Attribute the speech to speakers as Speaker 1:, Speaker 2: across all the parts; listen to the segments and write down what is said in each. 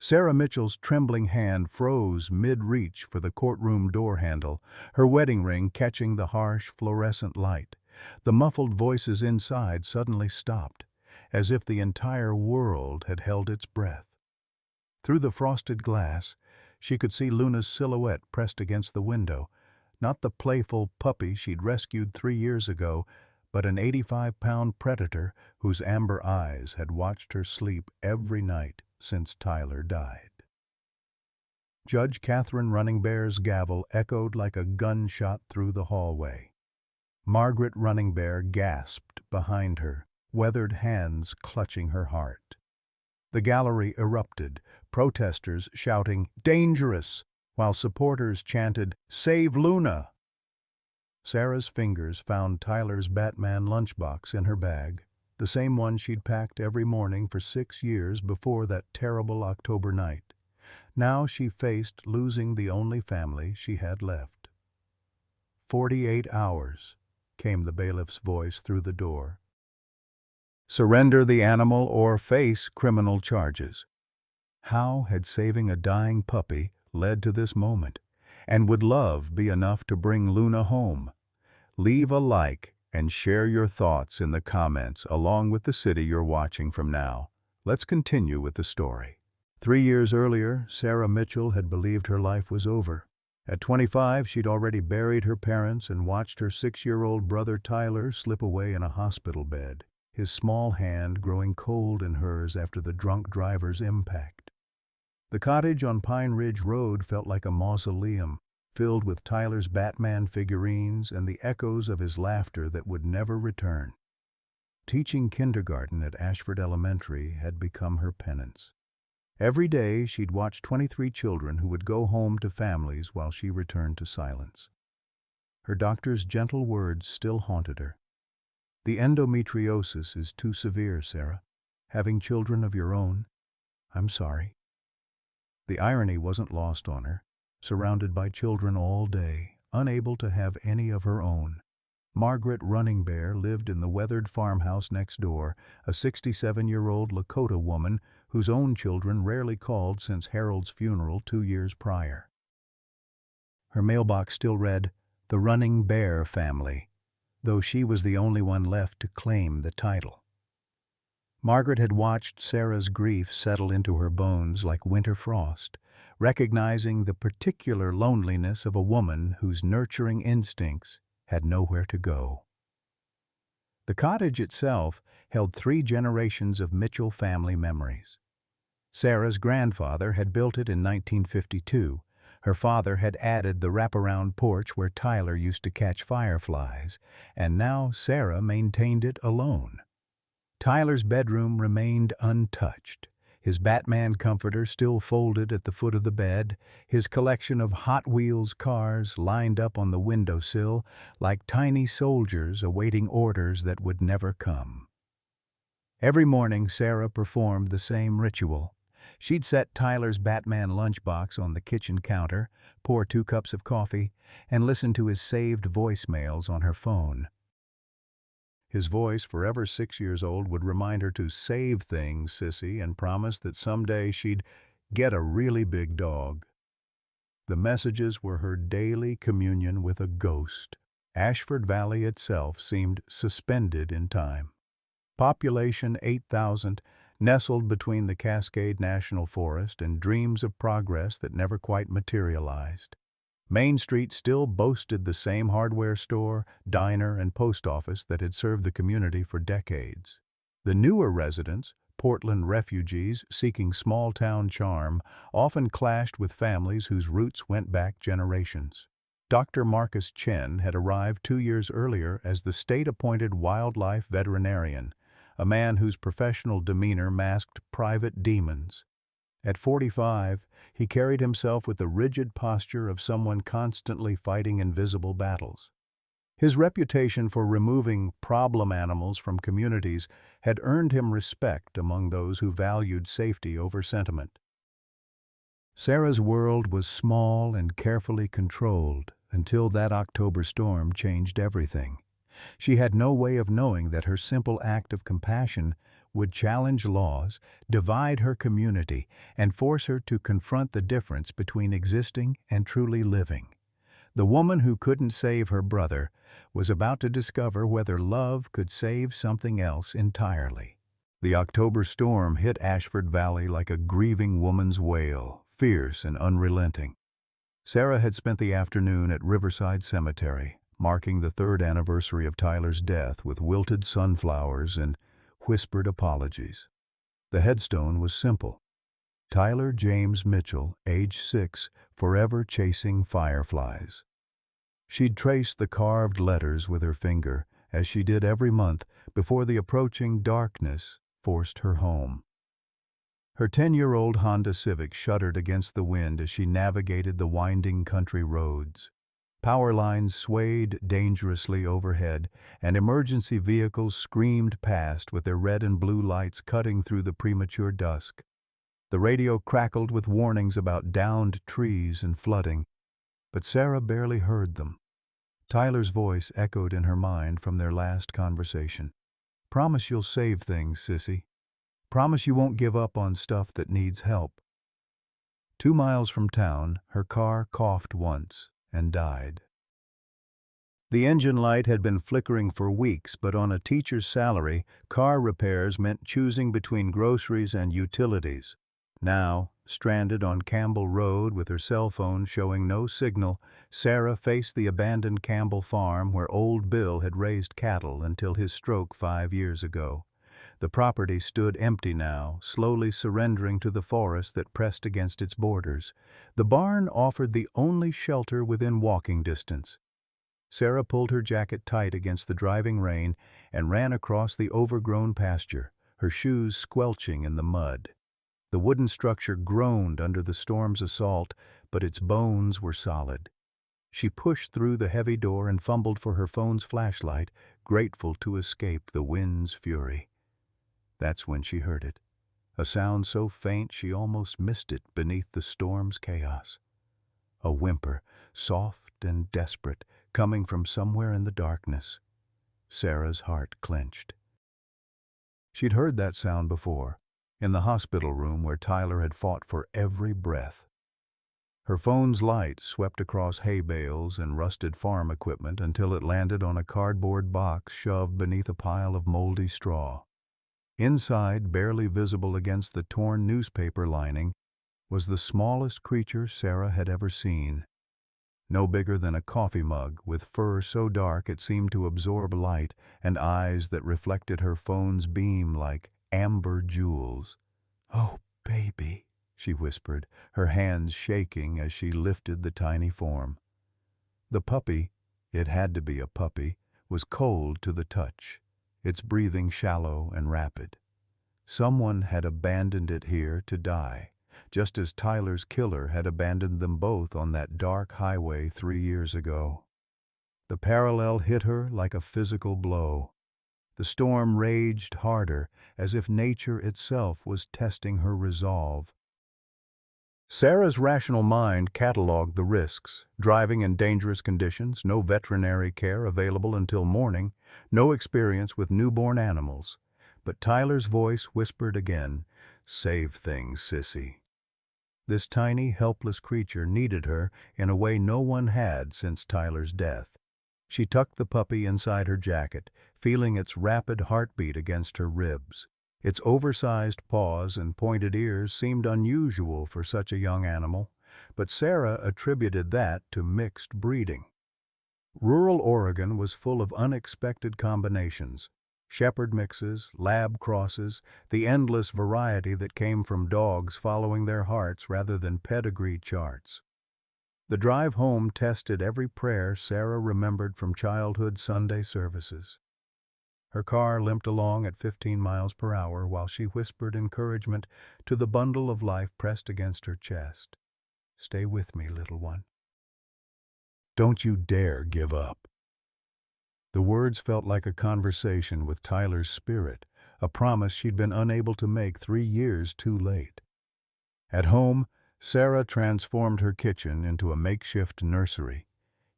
Speaker 1: Sarah Mitchell's trembling hand froze mid-reach for the courtroom door handle, her wedding ring catching the harsh fluorescent light. The muffled voices inside suddenly stopped, as if the entire world had held its breath. Through the frosted glass, she could see Luna's silhouette pressed against the window, not the playful puppy she'd rescued 3 years ago, but an 85-pound predator whose amber eyes had watched her sleep every night since Tyler died. Judge Catherine Running Bear's gavel echoed like a gunshot through the hallway. Margaret Running Bear gasped behind her, weathered hands clutching her heart. The gallery erupted, protesters shouting, "Dangerous!" while supporters chanted, "Save Luna!" Sarah's fingers found Tyler's Batman lunchbox in her bag, the same one she'd packed every morning for 6 years before that terrible October night. Now she faced losing the only family she had left. 48 hours, came the bailiff's voice through the door. Surrender the animal or face criminal charges. How had saving a dying puppy led to this moment? And would love be enough to bring Luna home? Leave a like and share your thoughts in the comments along with the city you're watching from now. Let's continue with the story. 3 years earlier, Sarah Mitchell had believed her life was over. At 25, she'd already buried her parents and watched her 6-year-old brother Tyler slip away in a hospital bed, his small hand growing cold in hers after the drunk driver's impact. The cottage on Pine Ridge Road felt like a mausoleum, filled with Tyler's Batman figurines and the echoes of his laughter that would never return. Teaching kindergarten at Ashford Elementary had become her penance. Every day she'd watch 23 children who would go home to families while she returned to silence. Her doctor's gentle words still haunted her. "The endometriosis is too severe, Sarah. Having children of your own, I'm sorry." The irony wasn't lost on her. Surrounded by children all day, unable to have any of her own, Margaret Running Bear lived in the weathered farmhouse next door, a 67-year-old Lakota woman whose own children rarely called since Harold's funeral 2 years prior. Her mailbox still read, "The Running Bear Family," though she was the only one left to claim the title. Margaret had watched Sarah's grief settle into her bones like winter frost, recognizing the particular loneliness of a woman whose nurturing instincts had nowhere to go. The cottage itself held 3 generations of Mitchell family memories. Sarah's grandfather had built it in 1952. Her father had added the wraparound porch where Tyler used to catch fireflies, and now Sarah maintained it alone. Tyler's bedroom remained untouched, his Batman comforter still folded at the foot of the bed, his collection of Hot Wheels cars lined up on the windowsill like tiny soldiers awaiting orders that would never come. Every morning Sarah performed the same ritual. She'd set Tyler's Batman lunchbox on the kitchen counter, pour 2 cups of coffee, and listen to his saved voicemails on her phone. His voice, forever 6 years old, would remind her to save things, sissy, and promise that someday she'd get a really big dog. The messages were her daily communion with a ghost. Ashford Valley itself seemed suspended in time. Population 8,000, nestled between the Cascade National Forest and dreams of progress that never quite materialized. Main Street still boasted the same hardware store, diner, and post office that had served the community for decades. The newer residents, Portland refugees seeking small-town charm, often clashed with families whose roots went back generations. Dr. Marcus Chen had arrived 2 years earlier as the state-appointed wildlife veterinarian, a man whose professional demeanor masked private demons. At 45, he carried himself with the rigid posture of someone constantly fighting invisible battles. His reputation for removing problem animals from communities had earned him respect among those who valued safety over sentiment. Sarah's world was small and carefully controlled until that October storm changed everything. She had no way of knowing that her simple act of compassion would challenge laws, divide her community, and force her to confront the difference between existing and truly living. The woman who couldn't save her brother was about to discover whether love could save something else entirely. The October storm hit Ashford Valley like a grieving woman's wail, fierce and unrelenting. Sarah had spent the afternoon at Riverside Cemetery, marking the 3rd anniversary of Tyler's death with wilted sunflowers and whispered apologies. The headstone was simple. Tyler James Mitchell, age 6, forever chasing fireflies. She'd traced the carved letters with her finger, as she did every month before the approaching darkness forced her home. Her 10-year-old Honda Civic shuddered against the wind as she navigated the winding country roads. Power lines swayed dangerously overhead, and emergency vehicles screamed past with their red and blue lights cutting through the premature dusk. The radio crackled with warnings about downed trees and flooding, but Sarah barely heard them. Tyler's voice echoed in her mind from their last conversation. "Promise you'll save things, sissy. Promise you won't give up on stuff that needs help." 2 miles from town, her car coughed once and died. The engine light had been flickering for weeks, but on a teacher's salary, car repairs meant choosing between groceries and utilities. Now, stranded on Campbell Road with her cell phone showing no signal, Sarah faced the abandoned Campbell farm where old Bill had raised cattle until his stroke 5 years ago. The property stood empty now, slowly surrendering to the forest that pressed against its borders. The barn offered the only shelter within walking distance. Sarah pulled her jacket tight against the driving rain and ran across the overgrown pasture, her shoes squelching in the mud. The wooden structure groaned under the storm's assault, but its bones were solid. She pushed through the heavy door and fumbled for her phone's flashlight, grateful to escape the wind's fury. That's when she heard it, a sound so faint she almost missed it beneath the storm's chaos. A whimper, soft and desperate, coming from somewhere in the darkness. Sarah's heart clenched. She'd heard that sound before, in the hospital room where Tyler had fought for every breath. Her phone's light swept across hay bales and rusted farm equipment until it landed on a cardboard box shoved beneath a pile of moldy straw. Inside, barely visible against the torn newspaper lining, was the smallest creature Sarah had ever seen. No bigger than a coffee mug, with fur so dark it seemed to absorb light, and eyes that reflected her phone's beam like amber jewels. "Oh, baby," she whispered, her hands shaking as she lifted the tiny form. The puppy, it had to be a puppy, was cold to the touch, its breathing shallow and rapid. Someone had abandoned it here to die, just as Tyler's killer had abandoned them both on that dark highway 3 years ago. The parallel hit her like a physical blow. The storm raged harder, as if nature itself was testing her resolve. Sarah's rational mind catalogued the risks: driving in dangerous conditions, no veterinary care available until morning, no experience with newborn animals. But Tyler's voice whispered again, "Save things, sissy." This tiny, helpless creature needed her in a way no one had since Tyler's death. She tucked the puppy inside her jacket, feeling its rapid heartbeat against her ribs. Its oversized paws and pointed ears seemed unusual for such a young animal, but Sarah attributed that to mixed breeding. Rural Oregon was full of unexpected combinations: shepherd mixes, lab crosses, the endless variety that came from dogs following their hearts rather than pedigree charts. The drive home tested every prayer Sarah remembered from childhood Sunday services. Her car limped along at 15 miles per hour while she whispered encouragement to the bundle of life pressed against her chest. "Stay with me, little one. Don't you dare give up." The words felt like a conversation with Tyler's spirit, a promise she'd been unable to make 3 years too late. At home, Sarah transformed her kitchen into a makeshift nursery.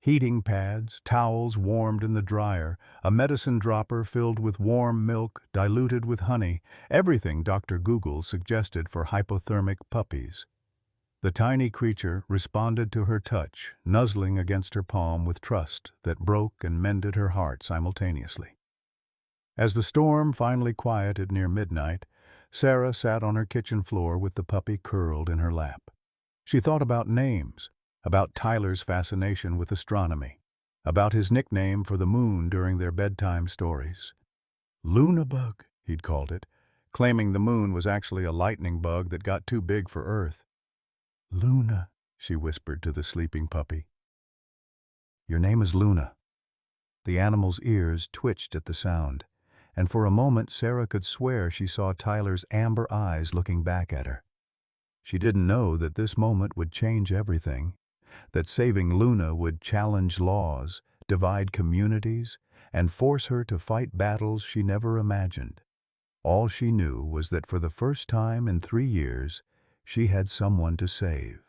Speaker 1: Heating pads, towels warmed in the dryer, a medicine dropper filled with warm milk diluted with honey, everything Dr. Google suggested for hypothermic puppies. The tiny creature responded to her touch, nuzzling against her palm with trust that broke and mended her heart simultaneously. As the storm finally quieted near midnight, Sarah sat on her kitchen floor with the puppy curled in her lap. She thought about names, about Tyler's fascination with astronomy, about his nickname for the moon during their bedtime stories. Lunabug, he'd called it, claiming the moon was actually a lightning bug that got too big for Earth. Luna, she whispered to the sleeping puppy. Your name is Luna. The animal's ears twitched at the sound, and for a moment Sarah could swear she saw Tyler's amber eyes looking back at her. She didn't know that this moment would change everything, that saving Luna would challenge laws, divide communities, and force her to fight battles she never imagined. All she knew was that for the first time in 3 years, she had someone to save.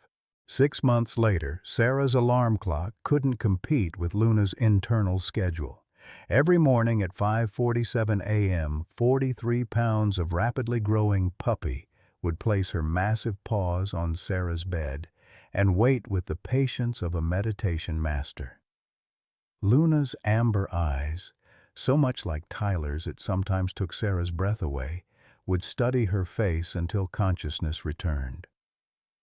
Speaker 1: 6 months later, Sarah's alarm clock couldn't compete with Luna's internal schedule. Every morning at 5:47 a.m., 43 pounds of rapidly growing puppy would place her massive paws on Sarah's bed and wait with the patience of a meditation master. Luna's amber eyes, so much like Tyler's it sometimes took Sarah's breath away, would study her face until consciousness returned.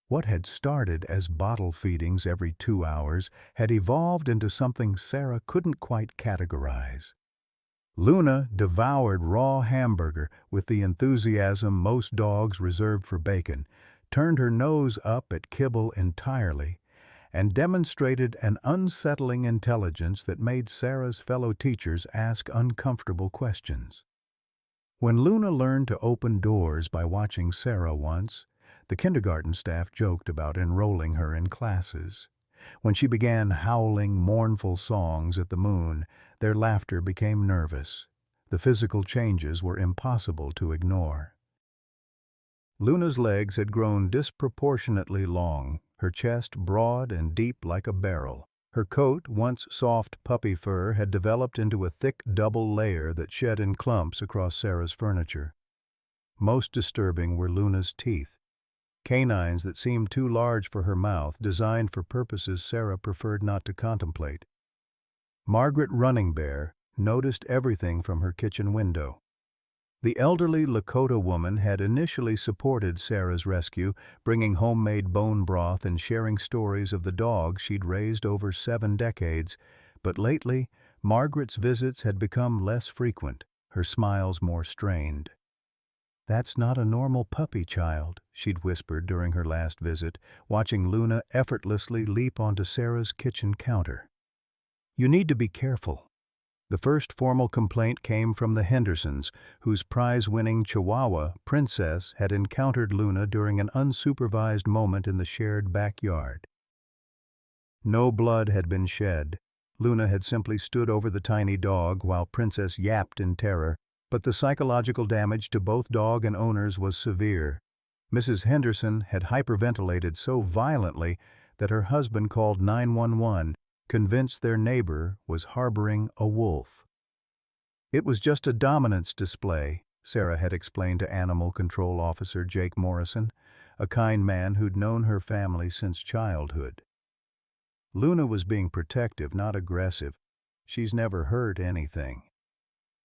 Speaker 1: What had started as bottle feedings every 2 hours had evolved into something Sarah couldn't quite categorize. Luna devoured raw hamburger with the enthusiasm most dogs reserve for bacon, turned her nose up at kibble entirely, and demonstrated an unsettling intelligence that made Sarah's fellow teachers ask uncomfortable questions. When Luna learned to open doors by watching Sarah once, the kindergarten staff joked about enrolling her in classes. When she began howling mournful songs at the moon, their laughter became nervous. The physical changes were impossible to ignore. Luna's legs had grown disproportionately long, her chest broad and deep like a barrel. Her coat, once soft puppy fur, had developed into a thick double layer that shed in clumps across Sarah's furniture. Most disturbing were Luna's teeth. Canines that seemed too large for her mouth, designed for purposes Sarah preferred not to contemplate. Margaret Running Bear noticed everything from her kitchen window. The elderly Lakota woman had initially supported Sarah's rescue, bringing homemade bone broth and sharing stories of the dog she'd raised over 7 decades, but lately Margaret's visits had become less frequent, her smiles more strained. "That's not a normal puppy, child," she'd whispered during her last visit, watching Luna effortlessly leap onto Sarah's kitchen counter. "You need to be careful." The first formal complaint came from the Hendersons, whose prize-winning Chihuahua, Princess, had encountered Luna during an unsupervised moment in the shared backyard. No blood had been shed. Luna had simply stood over the tiny dog while Princess yapped in terror, but the psychological damage to both dog and owners was severe. Mrs. Henderson had hyperventilated so violently that her husband called 911, convinced their neighbor was harboring a wolf. "It was just a dominance display," Sarah had explained to Animal Control Officer Jake Morrison, a kind man who'd known her family since childhood. Luna was being protective, not aggressive. "She's never hurt anything."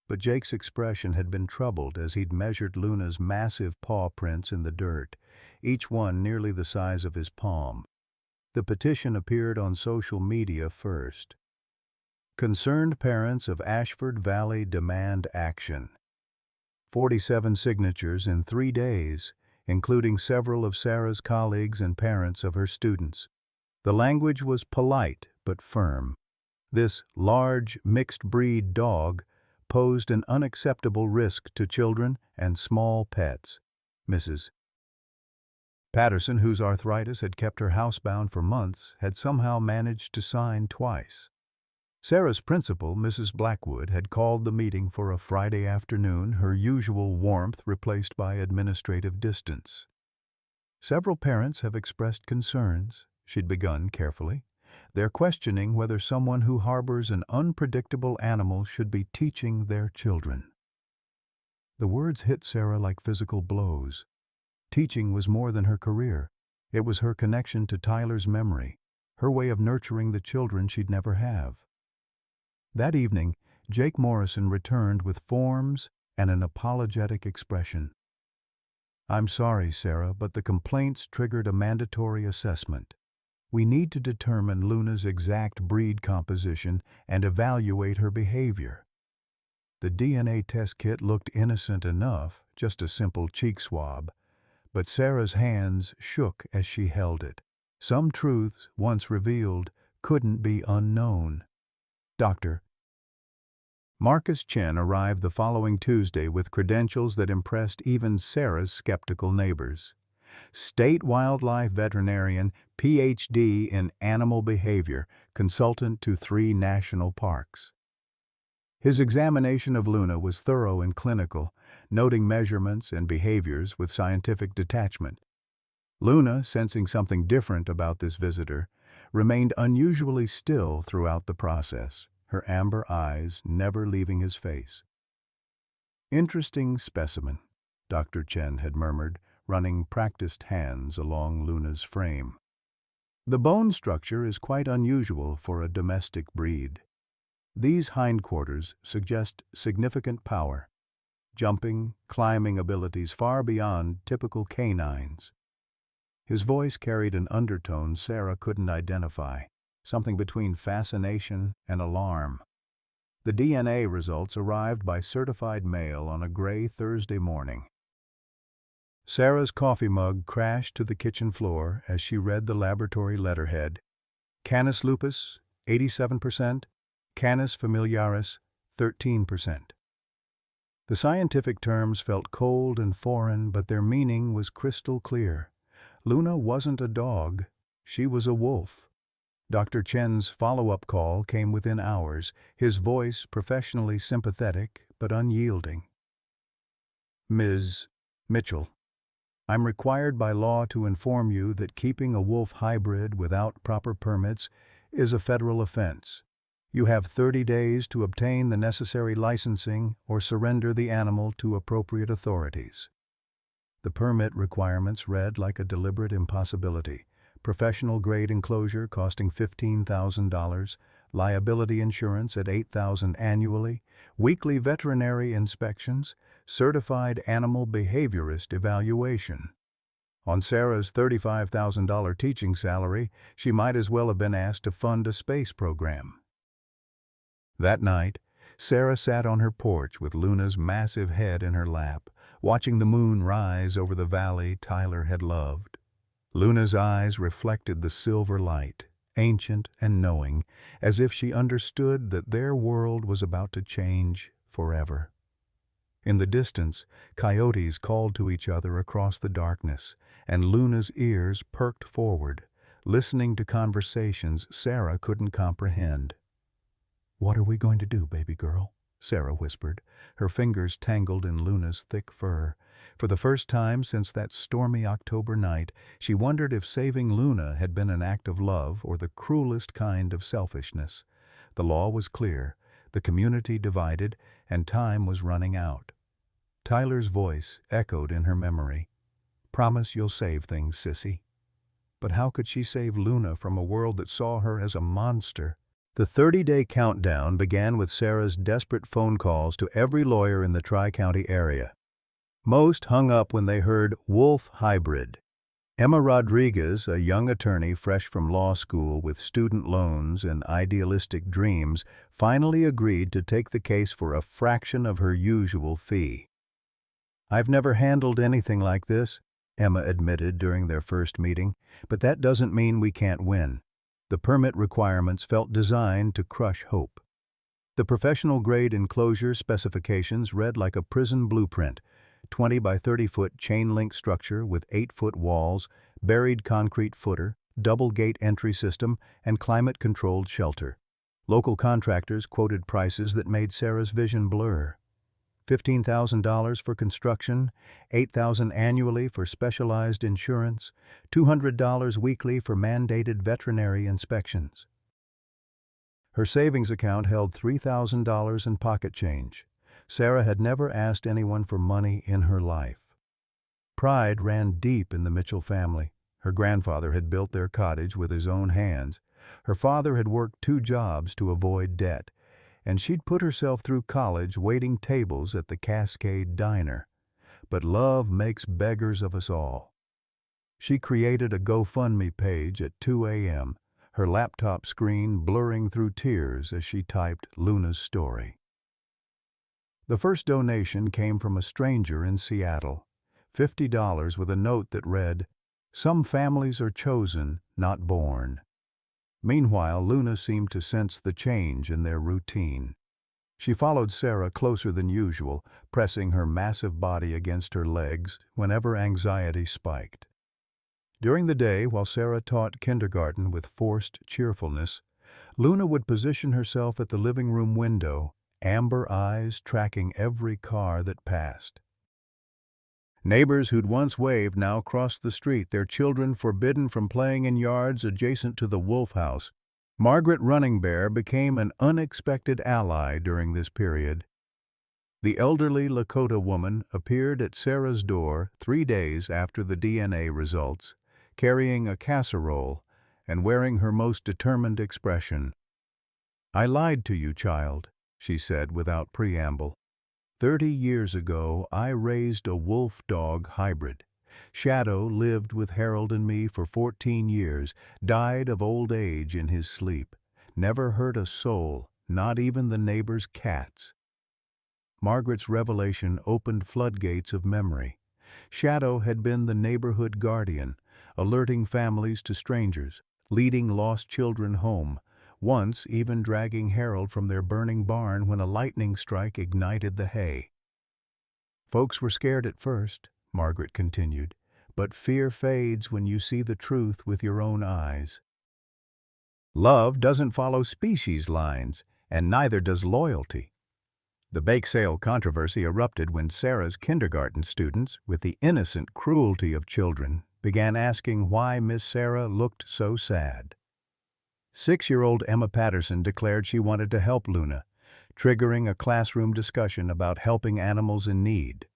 Speaker 1: But Jake's expression had been troubled as he'd measured Luna's massive paw prints in the dirt, each one nearly the size of his palm. The petition appeared on social media first. Concerned parents of Ashford Valley demand action. 47 signatures in 3 days, including several of Sarah's colleagues and parents of her students. The language was polite but firm. This large, mixed-breed dog posed an unacceptable risk to children and small pets. Mrs. Patterson, whose arthritis had kept her housebound for months, had somehow managed to sign twice. Sarah's principal, Mrs. Blackwood, had called the meeting for a Friday afternoon, her usual warmth replaced by administrative distance. "Several parents have expressed concerns," she'd begun carefully. They're questioning whether someone who harbors an unpredictable animal should be teaching their children. The words hit Sarah like physical blows. Teaching was more than her career. It was her connection to Tyler's memory, her way of nurturing the children she'd never have. That evening, Jake Morrison returned with forms and an apologetic expression. "I'm sorry, Sarah, but the complaints triggered a mandatory assessment. We need to determine Luna's exact breed composition and evaluate her behavior." The DNA test kit looked innocent enough, just a simple cheek swab, but Sarah's hands shook as she held it. Some truths, once revealed, couldn't be unknown. "Doctor." Marcus Chen arrived the following Tuesday with credentials that impressed even Sarah's skeptical neighbors. State wildlife veterinarian, Ph.D. in animal behavior, consultant to 3 national parks. His examination of Luna was thorough and clinical, noting measurements and behaviors with scientific detachment. Luna, sensing something different about this visitor, remained unusually still throughout the process, her amber eyes never leaving his face. "Interesting specimen," Dr. Chen had murmured, running practiced hands along Luna's frame. "The bone structure is quite unusual for a domestic breed. These hindquarters suggest significant power, jumping, climbing abilities far beyond typical canines." His voice carried an undertone Sarah couldn't identify, something between fascination and alarm. The DNA results arrived by certified mail on a gray Thursday morning. Sarah's coffee mug crashed to the kitchen floor as she read the laboratory letterhead. Canis lupus, 87%, Canis familiaris, 13%. The scientific terms felt cold and foreign, but their meaning was crystal clear. Luna wasn't a dog, she was a wolf. Dr. Chen's follow-up call came within hours, his voice professionally sympathetic but unyielding. "Ms. Mitchell, I'm required by law to inform you that keeping a wolf hybrid without proper permits is a federal offense. You have 30 days to obtain the necessary licensing or surrender the animal to appropriate authorities." The permit requirements read like a deliberate impossibility. Professional-grade enclosure costing $15,000, liability insurance at $8,000 annually, weekly veterinary inspections, certified animal behaviorist evaluation. On Sarah's $35,000 teaching salary, she might as well have been asked to fund a space program. That night, Sarah sat on her porch with Luna's massive head in her lap, watching the moon rise over the valley Tyler had loved. Luna's eyes reflected the silver light, ancient and knowing, as if she understood that their world was about to change forever. In the distance, coyotes called to each other across the darkness, and Luna's ears perked forward, listening to conversations Sarah couldn't comprehend. "What are we going to do, baby girl?" Sarah whispered, her fingers tangled in Luna's thick fur. For the first time since that stormy October night, she wondered if saving Luna had been an act of love or the cruelest kind of selfishness. The law was clear, the community divided, and time was running out. Tyler's voice echoed in her memory. "Promise you'll save things, sissy." But how could she save Luna from a world that saw her as a monster? The 30-day countdown began with Sarah's desperate phone calls to every lawyer in the Tri-County area. Most hung up when they heard wolf hybrid. Emma Rodriguez, a young attorney fresh from law school with student loans and idealistic dreams, finally agreed to take the case for a fraction of her usual fee. "I've never handled anything like this," Emma admitted during their first meeting, "but that doesn't mean we can't win." The permit requirements felt designed to crush hope. The professional-grade enclosure specifications read like a prison blueprint: 20 by 30-foot chain-link structure with 8-foot walls, buried concrete footer, double-gate entry system, and climate-controlled shelter. Local contractors quoted prices that made Sarah's vision blur. $15,000 for construction, $8,000 annually for specialized insurance, $200 weekly for mandated veterinary inspections. Her savings account held $3,000 in pocket change. Sarah had never asked anyone for money in her life. Pride ran deep in the Mitchell family. Her grandfather had built their cottage with his own hands. Her father had worked 2 jobs to avoid debt, and she'd put herself through college waiting tables at the Cascade Diner. But love makes beggars of us all. She created a GoFundMe page at 2 a.m., her laptop screen blurring through tears as she typed Luna's story. The first donation came from a stranger in Seattle, $50 with a note that read, "Some families are chosen, not born." Meanwhile, Luna seemed to sense the change in their routine. She followed Sarah closer than usual, pressing her massive body against her legs whenever anxiety spiked. During the day, while Sarah taught kindergarten with forced cheerfulness, Luna would position herself at the living room window, amber eyes tracking every car that passed. Neighbors who'd once waved now crossed the street, their children forbidden from playing in yards adjacent to the Wolf House. Margaret Running Bear became an unexpected ally during this period. The elderly Lakota woman appeared at Sarah's door 3 days after the DNA results, carrying a casserole and wearing her most determined expression. "I lied to you, child," she said without preamble. 30 years ago, I raised a wolf-dog hybrid. Shadow lived with Harold and me for 14 years, died of old age in his sleep, never hurt a soul, not even the neighbor's cats. Margaret's revelation opened floodgates of memory. Shadow had been the neighborhood guardian, alerting families to strangers, leading lost children home, once even dragging Harold from their burning barn when a lightning strike ignited the hay. "Folks were scared at first," Margaret continued, "but fear fades when you see the truth with your own eyes. Love doesn't follow species lines, and neither does loyalty." The bake sale controversy erupted when Sarah's kindergarten students, with the innocent cruelty of children, began asking why Miss Sarah looked so sad. 6-year-old Emma Patterson declared she wanted to help Luna, triggering a classroom discussion about helping animals in need.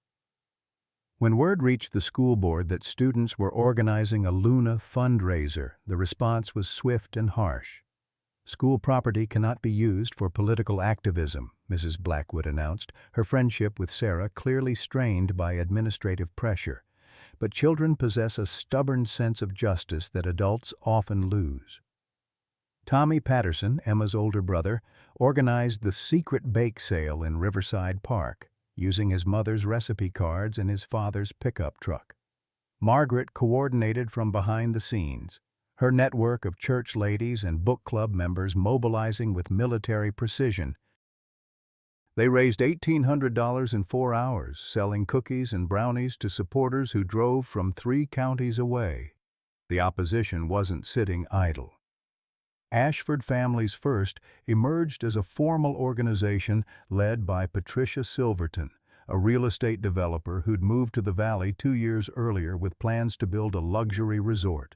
Speaker 1: When word reached the school board that students were organizing a Luna fundraiser, the response was swift and harsh. "School property cannot be used for political activism," Mrs. Blackwood announced, her friendship with Sarah clearly strained by administrative pressure. But children possess a stubborn sense of justice that adults often lose. Tommy Patterson, Emma's older brother, organized the secret bake sale in Riverside Park, using his mother's recipe cards and his father's pickup truck. Margaret coordinated from behind the scenes, her network of church ladies and book club members mobilizing with military precision. They raised $1,800 in 4 hours, selling cookies and brownies to supporters who drove from 3 counties away. The opposition wasn't sitting idle. Ashford Families First emerged as a formal organization led by Patricia Silverton, a real estate developer who'd moved to the Valley 2 years earlier with plans to build a luxury resort.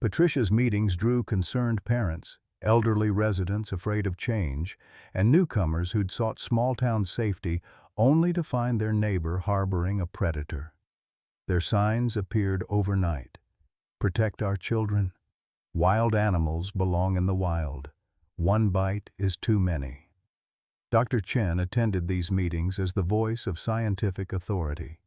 Speaker 1: Patricia's meetings drew concerned parents, elderly residents afraid of change, and newcomers who'd sought small-town safety only to find their neighbor harboring a predator. Their signs appeared overnight. "Protect our children. Wild animals belong in the wild. One bite is too many." Dr. Chen attended these meetings as the voice of scientific authority.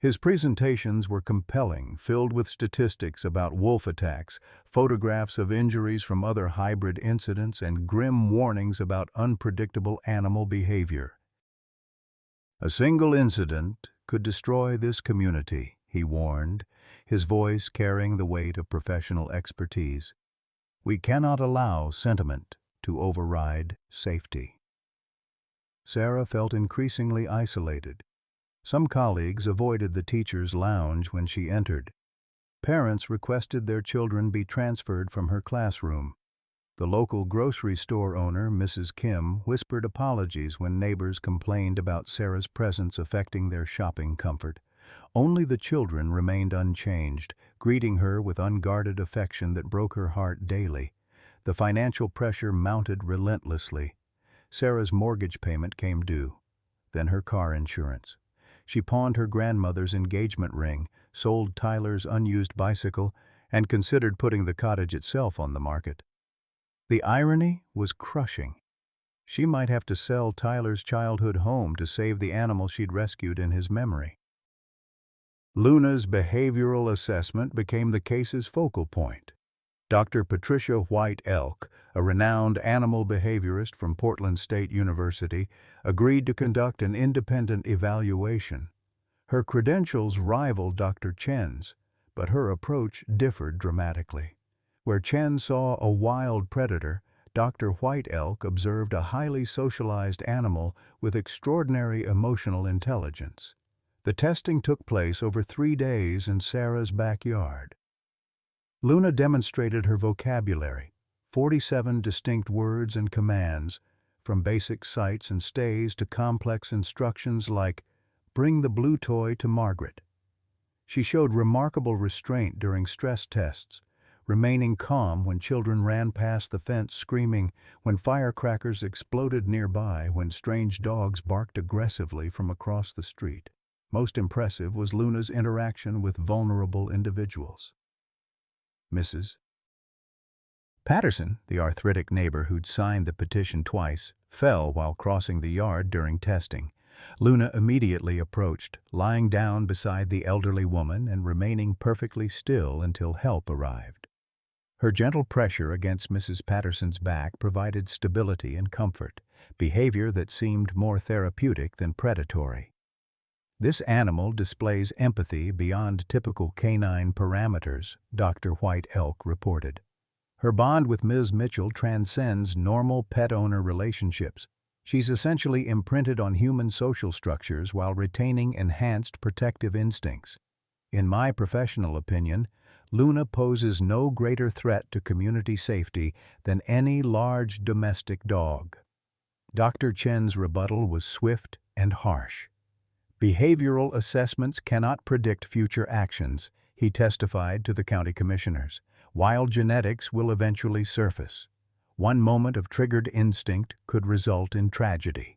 Speaker 1: His presentations were compelling, filled with statistics about wolf attacks, photographs of injuries from other hybrid incidents, and grim warnings about unpredictable animal behavior. "A single incident could destroy this community," he warned, his voice carrying the weight of professional expertise. "We cannot allow sentiment to override safety." Sarah felt increasingly isolated. Some colleagues avoided the teacher's lounge when she entered. Parents requested their children be transferred from her classroom. The local grocery store owner, Mrs. Kim, whispered apologies when neighbors complained about Sarah's presence affecting their shopping comfort. Only the children remained unchanged, greeting her with unguarded affection that broke her heart daily. The financial pressure mounted relentlessly. Sarah's mortgage payment came due, then her car insurance. She pawned her grandmother's engagement ring, sold Tyler's unused bicycle, and considered putting the cottage itself on the market. The irony was crushing. She might have to sell Tyler's childhood home to save the animal she'd rescued in his memory. Luna's behavioral assessment became the case's focal point. Dr. Patricia White Elk, a renowned animal behaviorist from Portland State University, agreed to conduct an independent evaluation. Her credentials rivaled Dr. Chen's, but her approach differed dramatically. Where Chen saw a wild predator, Dr. White Elk observed a highly socialized animal with extraordinary emotional intelligence. The testing took place over 3 days in Sarah's backyard. Luna demonstrated her vocabulary, 47 distinct words and commands, from basic sights and stays to complex instructions like, "Bring the blue toy to Margaret." She showed remarkable restraint during stress tests, remaining calm when children ran past the fence screaming, when firecrackers exploded nearby, when strange dogs barked aggressively from across the street. Most impressive was Luna's interaction with vulnerable individuals. Mrs. Patterson, the arthritic neighbor who'd signed the petition twice, fell while crossing the yard during testing. Luna immediately approached, lying down beside the elderly woman and remaining perfectly still until help arrived. Her gentle pressure against Mrs. Patterson's back provided stability and comfort, behavior that seemed more therapeutic than predatory. This animal displays empathy beyond typical canine parameters, Dr. White Elk reported. Her bond with Ms. Mitchell transcends normal pet-owner relationships. She's essentially imprinted on human social structures while retaining enhanced protective instincts. In my professional opinion, Luna poses no greater threat to community safety than any large domestic dog. Dr. Chen's rebuttal was swift and harsh. Behavioral assessments cannot predict future actions, he testified to the county commissioners. Wild genetics will eventually surface. One moment of triggered instinct could result in tragedy.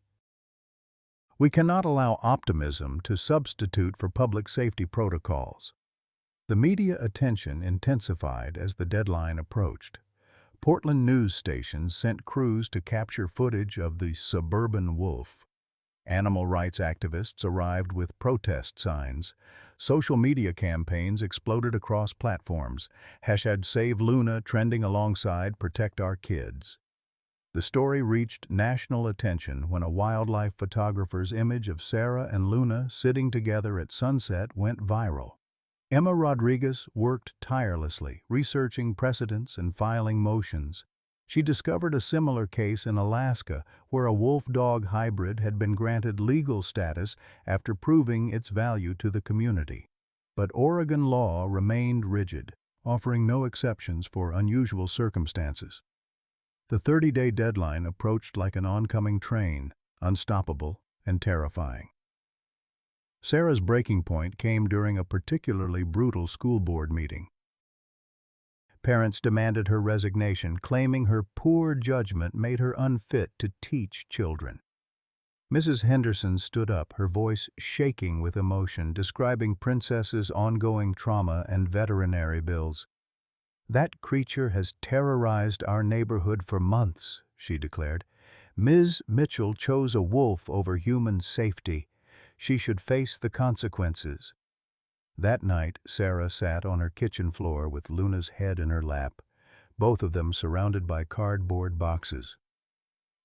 Speaker 1: We cannot allow optimism to substitute for public safety protocols. The media attention intensified as the deadline approached. Portland news stations sent crews to capture footage of the suburban wolf. Animal rights activists arrived with protest signs. Social media campaigns exploded across platforms. #SaveLuna trending alongside Protect Our Kids. The story reached national attention when a wildlife photographer's image of Sarah and Luna sitting together at sunset went viral. Emma Rodriguez worked tirelessly, researching precedents and filing motions. She discovered a similar case in Alaska where a wolf-dog hybrid had been granted legal status after proving its value to the community. But Oregon law remained rigid, offering no exceptions for unusual circumstances. The 30-day deadline approached like an oncoming train, unstoppable and terrifying. Sarah's breaking point came during a particularly brutal school board meeting. Parents demanded her resignation, claiming her poor judgment made her unfit to teach children. Mrs. Henderson stood up, her voice shaking with emotion, describing Princess's ongoing trauma and veterinary bills. "That creature has terrorized our neighborhood for months," she declared. "Ms. Mitchell chose a wolf over human safety. She should face the consequences." That night, Sarah sat on her kitchen floor with Luna's head in her lap, both of them surrounded by cardboard boxes.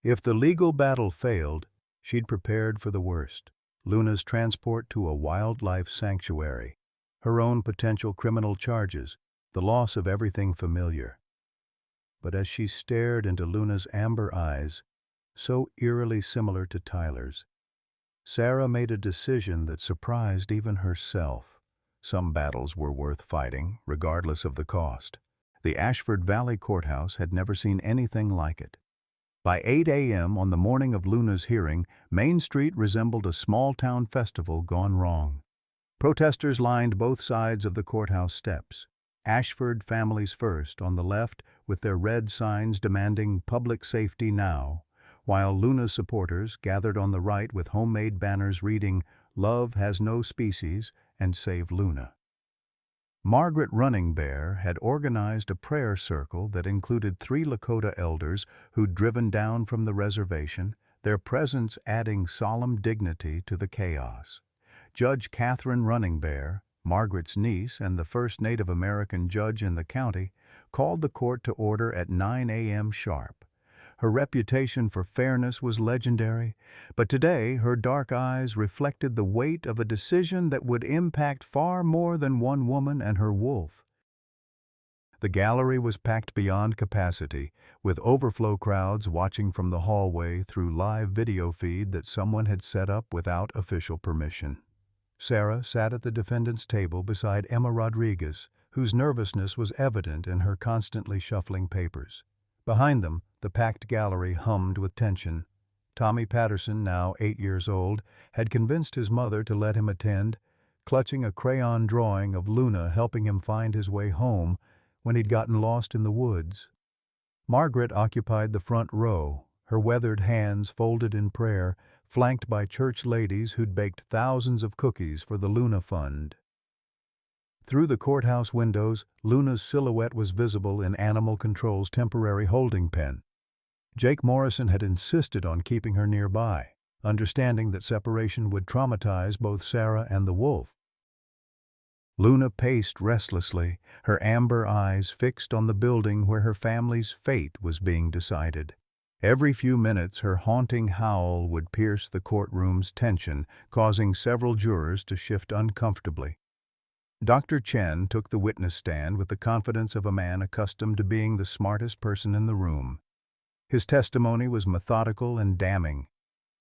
Speaker 1: If the legal battle failed, she'd prepared for the worst: Luna's transport to a wildlife sanctuary, her own potential criminal charges, the loss of everything familiar. But as she stared into Luna's amber eyes, so eerily similar to Tyler's, Sarah made a decision that surprised even herself. Some battles were worth fighting, regardless of the cost. The Ashford Valley Courthouse had never seen anything like it. By 8 a.m. on the morning of Luna's hearing, Main Street resembled a small-town festival gone wrong. Protesters lined both sides of the courthouse steps. Ashford Families First on the left with their red signs demanding public safety now, while Luna's supporters gathered on the right with homemade banners reading "Love has no species" and "Save Luna." Margaret Running Bear had organized a prayer circle that included 3 Lakota elders who'd driven down from the reservation, their presence adding solemn dignity to the chaos. Judge Catherine Running Bear, Margaret's niece and the first Native American judge in the county, called the court to order at 9 a.m. sharp. Her reputation for fairness was legendary, but today her dark eyes reflected the weight of a decision that would impact far more than one woman and her wolf. The gallery was packed beyond capacity, with overflow crowds watching from the hallway through live video feed that someone had set up without official permission. Sarah sat at the defendant's table beside Emma Rodriguez, whose nervousness was evident in her constantly shuffling papers. Behind them, the packed gallery hummed with tension. Tommy Patterson, now 8 years old, had convinced his mother to let him attend, clutching a crayon drawing of Luna helping him find his way home when he'd gotten lost in the woods. Margaret occupied the front row, her weathered hands folded in prayer, flanked by church ladies who'd baked thousands of cookies for the Luna Fund. Through the courthouse windows, Luna's silhouette was visible in Animal Control's temporary holding pen. Jake Morrison had insisted on keeping her nearby, understanding that separation would traumatize both Sarah and the wolf. Luna paced restlessly, her amber eyes fixed on the building where her family's fate was being decided. Every few minutes her haunting howl would pierce the courtroom's tension, causing several jurors to shift uncomfortably. Dr. Chen took the witness stand with the confidence of a man accustomed to being the smartest person in the room. His testimony was methodical and damning.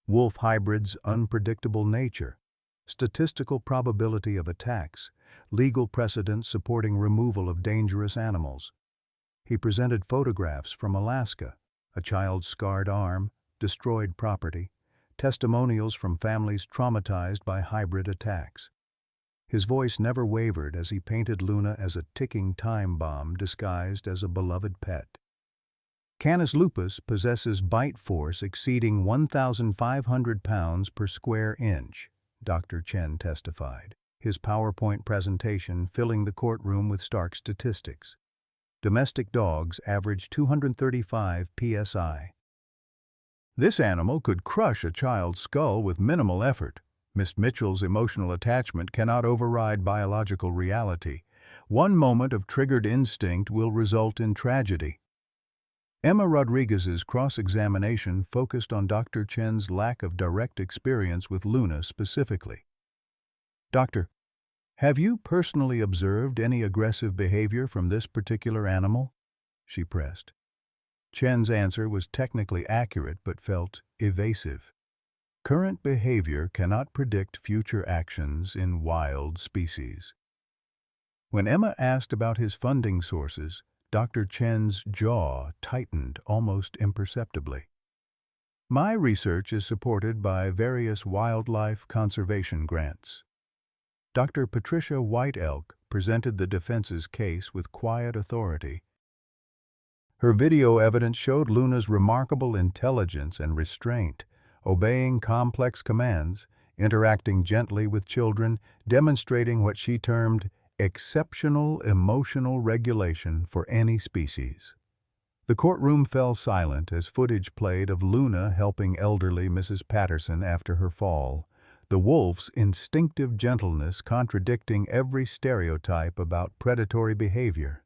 Speaker 1: Wolf hybrids' unpredictable nature, statistical probability of attacks, legal precedent supporting removal of dangerous animals. He presented photographs from Alaska, a child's scarred arm, destroyed property, testimonials from families traumatized by hybrid attacks. His voice never wavered as he painted Luna as a ticking time bomb disguised as a beloved pet. Canis lupus possesses bite force exceeding 1,500 pounds per square inch, Dr. Chen testified, his PowerPoint presentation filling the courtroom with stark statistics. Domestic dogs average 235 psi. This animal could crush a child's skull with minimal effort. Miss Mitchell's emotional attachment cannot override biological reality. One moment of triggered instinct will result in tragedy. Emma Rodriguez's cross-examination focused on Dr. Chen's lack of direct experience with Luna specifically. "Doctor, have you personally observed any aggressive behavior from this particular animal?" she pressed. Chen's answer was technically accurate but felt evasive. Current behavior cannot predict future actions in wild species. When Emma asked about his funding sources, Dr. Chen's jaw tightened almost imperceptibly. "My research is supported by various wildlife conservation grants." Dr. Patricia White Elk presented the defense's case with quiet authority. Her video evidence showed Luna's remarkable intelligence and restraint, obeying complex commands, interacting gently with children, demonstrating what she termed exceptional emotional regulation for any species. The courtroom fell silent as footage played of Luna helping elderly Mrs. Patterson after her fall, the wolf's instinctive gentleness contradicting every stereotype about predatory behavior.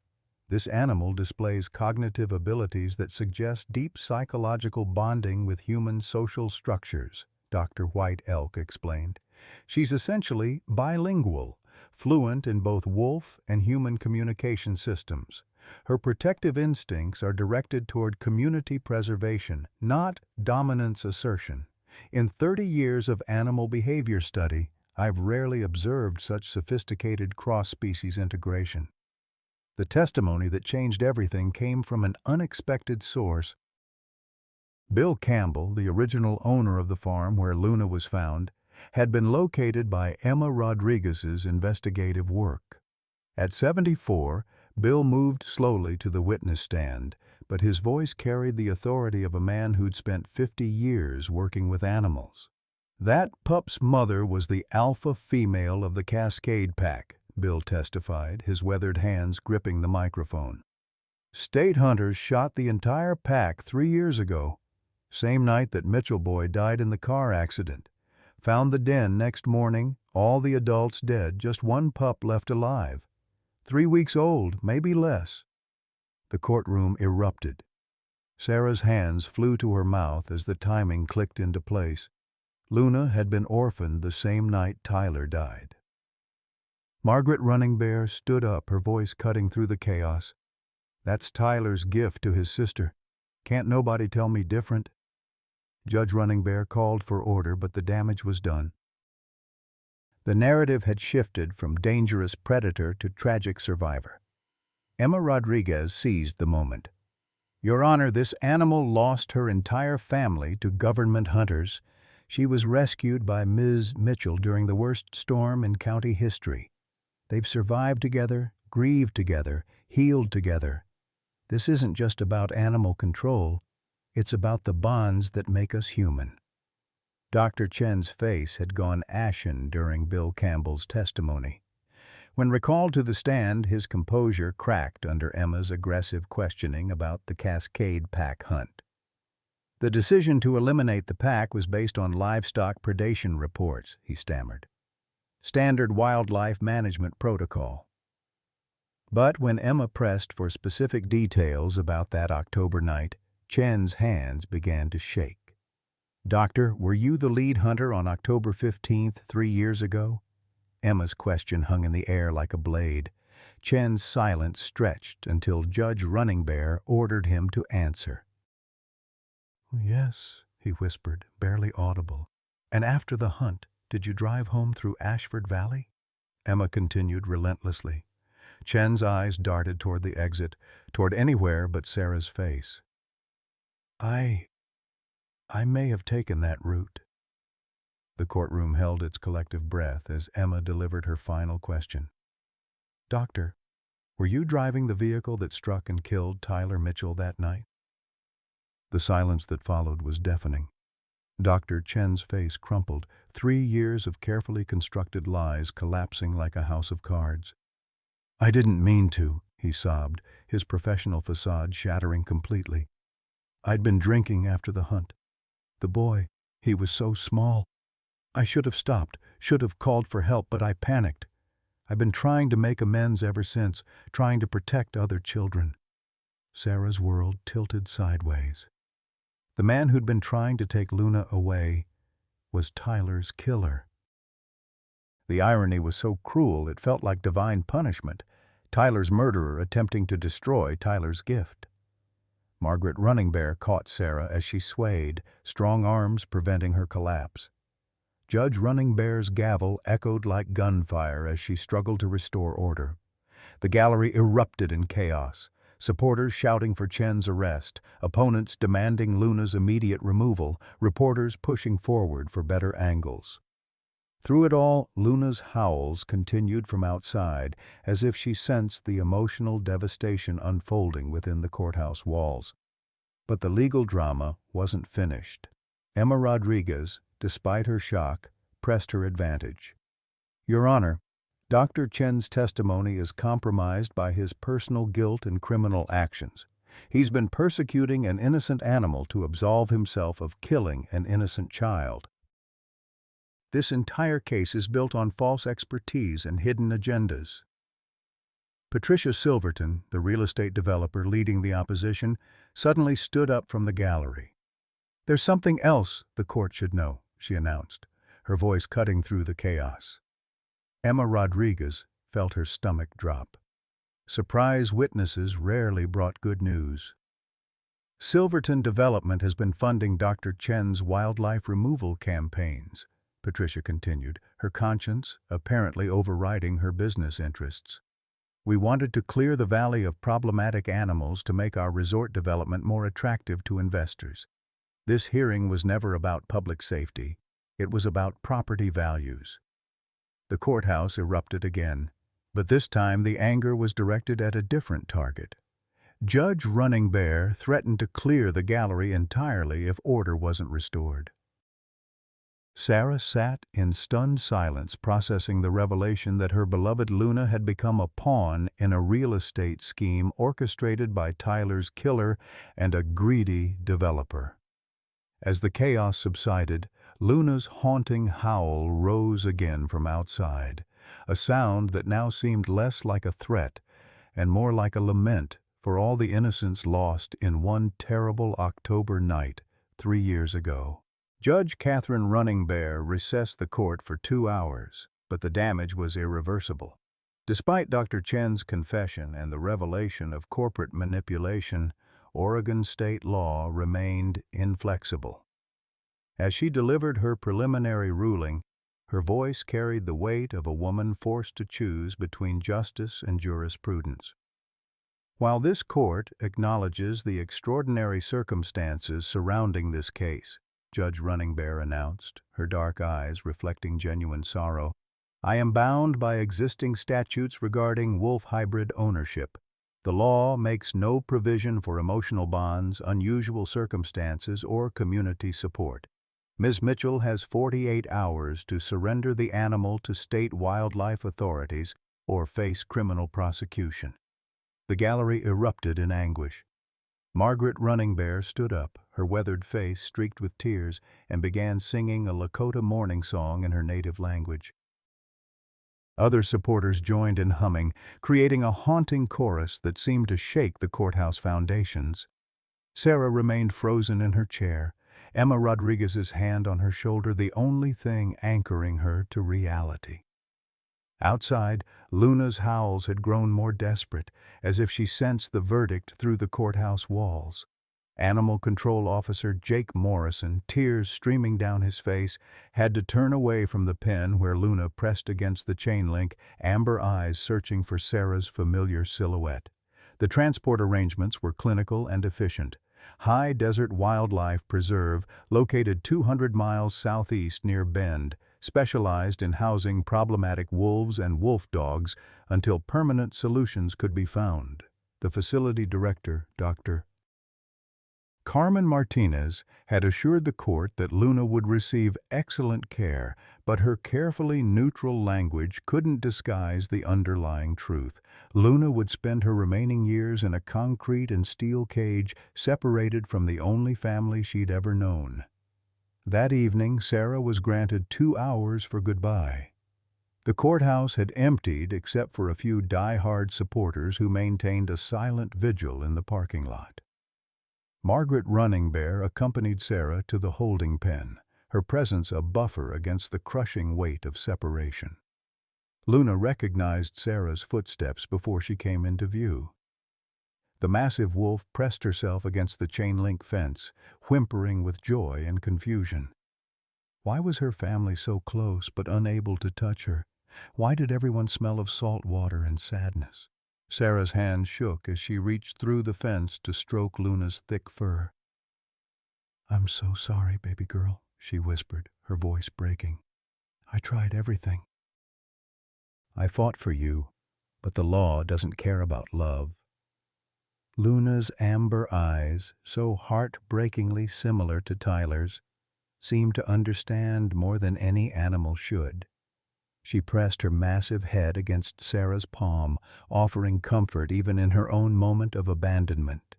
Speaker 1: This animal displays cognitive abilities that suggest deep psychological bonding with human social structures, Dr. White Elk explained. She's essentially bilingual, fluent in both wolf and human communication systems. Her protective instincts are directed toward community preservation, not dominance assertion. In 30 years of animal behavior study, I've rarely observed such sophisticated cross-species integration. The testimony that changed everything came from an unexpected source. Bill Campbell, the original owner of the farm where Luna was found, had been located by Emma Rodriguez's investigative work. At 74, Bill moved slowly to the witness stand, but his voice carried the authority of a man who'd spent 50 years working with animals. That pup's mother was the alpha female of the Cascade Pack, Bill testified, his weathered hands gripping the microphone. State hunters shot the entire pack 3 years ago, same night that Mitchell Boy died in the car accident. Found the den next morning, all the adults dead, just one pup left alive. 3 weeks old, maybe less. The courtroom erupted. Sarah's hands flew to her mouth as the timing clicked into place. Luna had been orphaned the same night Tyler died. Margaret Running Bear stood up, her voice cutting through the chaos. "That's Tyler's gift to his sister. Can't nobody tell me different." Judge Running Bear called for order, but the damage was done. The narrative had shifted from dangerous predator to tragic survivor. Emma Rodriguez seized the moment. "Your Honor, this animal lost her entire family to government hunters. She was rescued by Ms. Mitchell during the worst storm in county history. They've survived together, grieved together, healed together. This isn't just about animal control. It's about the bonds that make us human." Dr. Chen's face had gone ashen during Bill Campbell's testimony. When recalled to the stand, his composure cracked under Emma's aggressive questioning about the Cascade Pack hunt. "The decision to eliminate the pack was based on livestock predation reports," he stammered. "Standard wildlife management protocol." But when Emma pressed for specific details about that October night, Chen's hands began to shake. "Doctor, were you the lead hunter on October 15th, 3 years ago?" Emma's question hung in the air like a blade. Chen's silence stretched until Judge Running Bear ordered him to answer. "Yes," he whispered, barely audible. "And after the hunt, did you drive home through Ashford Valley?" Emma continued relentlessly. Chen's eyes darted toward the exit, toward anywhere but Sarah's face. I may have taken that route." The courtroom held its collective breath as Emma delivered her final question. "Doctor, were you driving the vehicle that struck and killed Tyler Mitchell that night?" The silence that followed was deafening. Dr. Chen's face crumpled, 3 years of carefully constructed lies collapsing like a house of cards. "I didn't mean to," he sobbed, his professional facade shattering completely. "I'd been drinking after the hunt. The boy, he was so small. I should have stopped, should have called for help, but I panicked. I've been trying to make amends ever since, trying to protect other children." Sarah's world tilted sideways. The man who'd been trying to take Luna away was Tyler's killer. The irony was so cruel it felt like divine punishment, Tyler's murderer attempting to destroy Tyler's gift. Margaret Running Bear caught Sarah as she swayed, strong arms preventing her collapse. Judge Running Bear's gavel echoed like gunfire as she struggled to restore order. The gallery erupted in chaos, supporters shouting for Chen's arrest, opponents demanding Luna's immediate removal, reporters pushing forward for better angles. Through it all, Luna's howls continued from outside, as if she sensed the emotional devastation unfolding within the courthouse walls. But the legal drama wasn't finished. Emma Rodriguez, despite her shock, pressed her advantage. "Your Honor, Dr. Chen's testimony is compromised by his personal guilt and criminal actions. He's been persecuting an innocent animal to absolve himself of killing an innocent child. This entire case is built on false expertise and hidden agendas." Patricia Silverton, the real estate developer leading the opposition, suddenly stood up from the gallery. "There's something else the court should know," she announced, her voice cutting through the chaos. Emma Rodriguez felt her stomach drop. Surprise witnesses rarely brought good news. "Silverton Development has been funding Dr. Chen's wildlife removal campaigns," Patricia continued, her conscience apparently overriding her business interests. We wanted to clear the valley of problematic animals to make our resort development more attractive to investors. This hearing was never about public safety. It was about property values. The courthouse erupted again, but this time the anger was directed at a different target. Judge Running Bear threatened to clear the gallery entirely if order wasn't restored. Sarah sat in stunned silence, processing the revelation that her beloved Luna had become a pawn in a real estate scheme orchestrated by Tyler's killer and a greedy developer. As the chaos subsided, Luna's haunting howl rose again from outside, a sound that now seemed less like a threat and more like a lament for all the innocents lost in one terrible October night 3 years ago. Judge Catherine Running Bear recessed the court for 2 hours, but the damage was irreversible. Despite Dr. Chen's confession and the revelation of corporate manipulation, Oregon state law remained inflexible. As she delivered her preliminary ruling, her voice carried the weight of a woman forced to choose between justice and jurisprudence. While this court acknowledges the extraordinary circumstances surrounding this case, Judge Running Bear announced, her dark eyes reflecting genuine sorrow, I am bound by existing statutes regarding wolf hybrid ownership. The law makes no provision for emotional bonds, unusual circumstances, or community support. Ms. Mitchell has 48 hours to surrender the animal to state wildlife authorities or face criminal prosecution. The gallery erupted in anguish. Margaret Running Bear stood up, her weathered face streaked with tears, and began singing a Lakota mourning song in her native language. Other supporters joined in humming, creating a haunting chorus that seemed to shake the courthouse foundations. Sarah remained frozen in her chair, Emma Rodriguez's hand on her shoulder, the only thing anchoring her to reality. Outside, Luna's howls had grown more desperate, as if she sensed the verdict through the courthouse walls. Animal Control Officer Jake Morrison, tears streaming down his face, had to turn away from the pen where Luna pressed against the chain link, amber eyes searching for Sarah's familiar silhouette. The transport arrangements were clinical and efficient. High Desert Wildlife Preserve, located 200 miles southeast near Bend, specialized in housing problematic wolves and wolf dogs until permanent solutions could be found. The facility director, Dr. Carmen Martinez, had assured the court that Luna would receive excellent care, but her carefully neutral language couldn't disguise the underlying truth. Luna would spend her remaining years in a concrete and steel cage, separated from the only family she'd ever known. That evening, Sarah was granted 2 hours for goodbye. The courthouse had emptied except for a few die-hard supporters who maintained a silent vigil in the parking lot. Margaret Running Bear accompanied Sarah to the holding pen, her presence a buffer against the crushing weight of separation. Luna recognized Sarah's footsteps before she came into view. The massive wolf pressed herself against the chain-link fence, whimpering with joy and confusion. Why was her family so close but unable to touch her? Why did everyone smell of salt water and sadness? Sarah's hand shook as she reached through the fence to stroke Luna's thick fur. "I'm so sorry, baby girl," she whispered, her voice breaking. "I tried everything." "I fought for you, but the law doesn't care about love." Luna's amber eyes, so heartbreakingly similar to Tyler's, seemed to understand more than any animal should. She pressed her massive head against Sarah's palm, offering comfort even in her own moment of abandonment.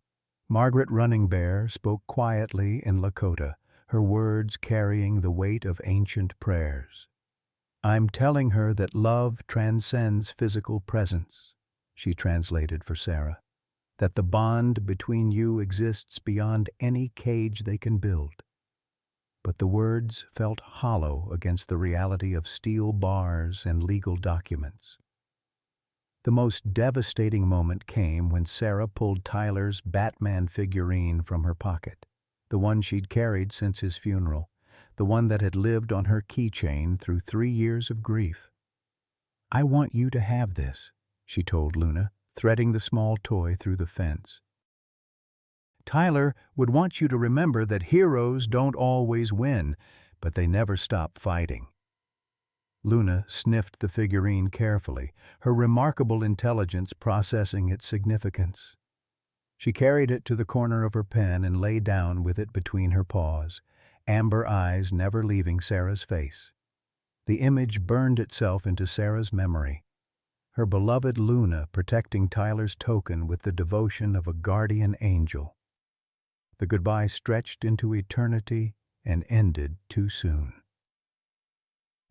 Speaker 1: Margaret Running Bear spoke quietly in Lakota, her words carrying the weight of ancient prayers. "I'm telling her that love transcends physical presence," she translated for Sarah, "that the bond between you exists beyond any cage they can build." But the words felt hollow against the reality of steel bars and legal documents. The most devastating moment came when Sarah pulled Tyler's Batman figurine from her pocket, the one she'd carried since his funeral, the one that had lived on her keychain through 3 years of grief. "I want you to have this," she told Luna, threading the small toy through the fence. Tyler would want you to remember that heroes don't always win, but they never stop fighting. Luna sniffed the figurine carefully, her remarkable intelligence processing its significance. She carried it to the corner of her pen and lay down with it between her paws, amber eyes never leaving Sarah's face. The image burned itself into Sarah's memory, her beloved Luna protecting Tyler's token with the devotion of a guardian angel. The goodbye stretched into eternity and ended too soon.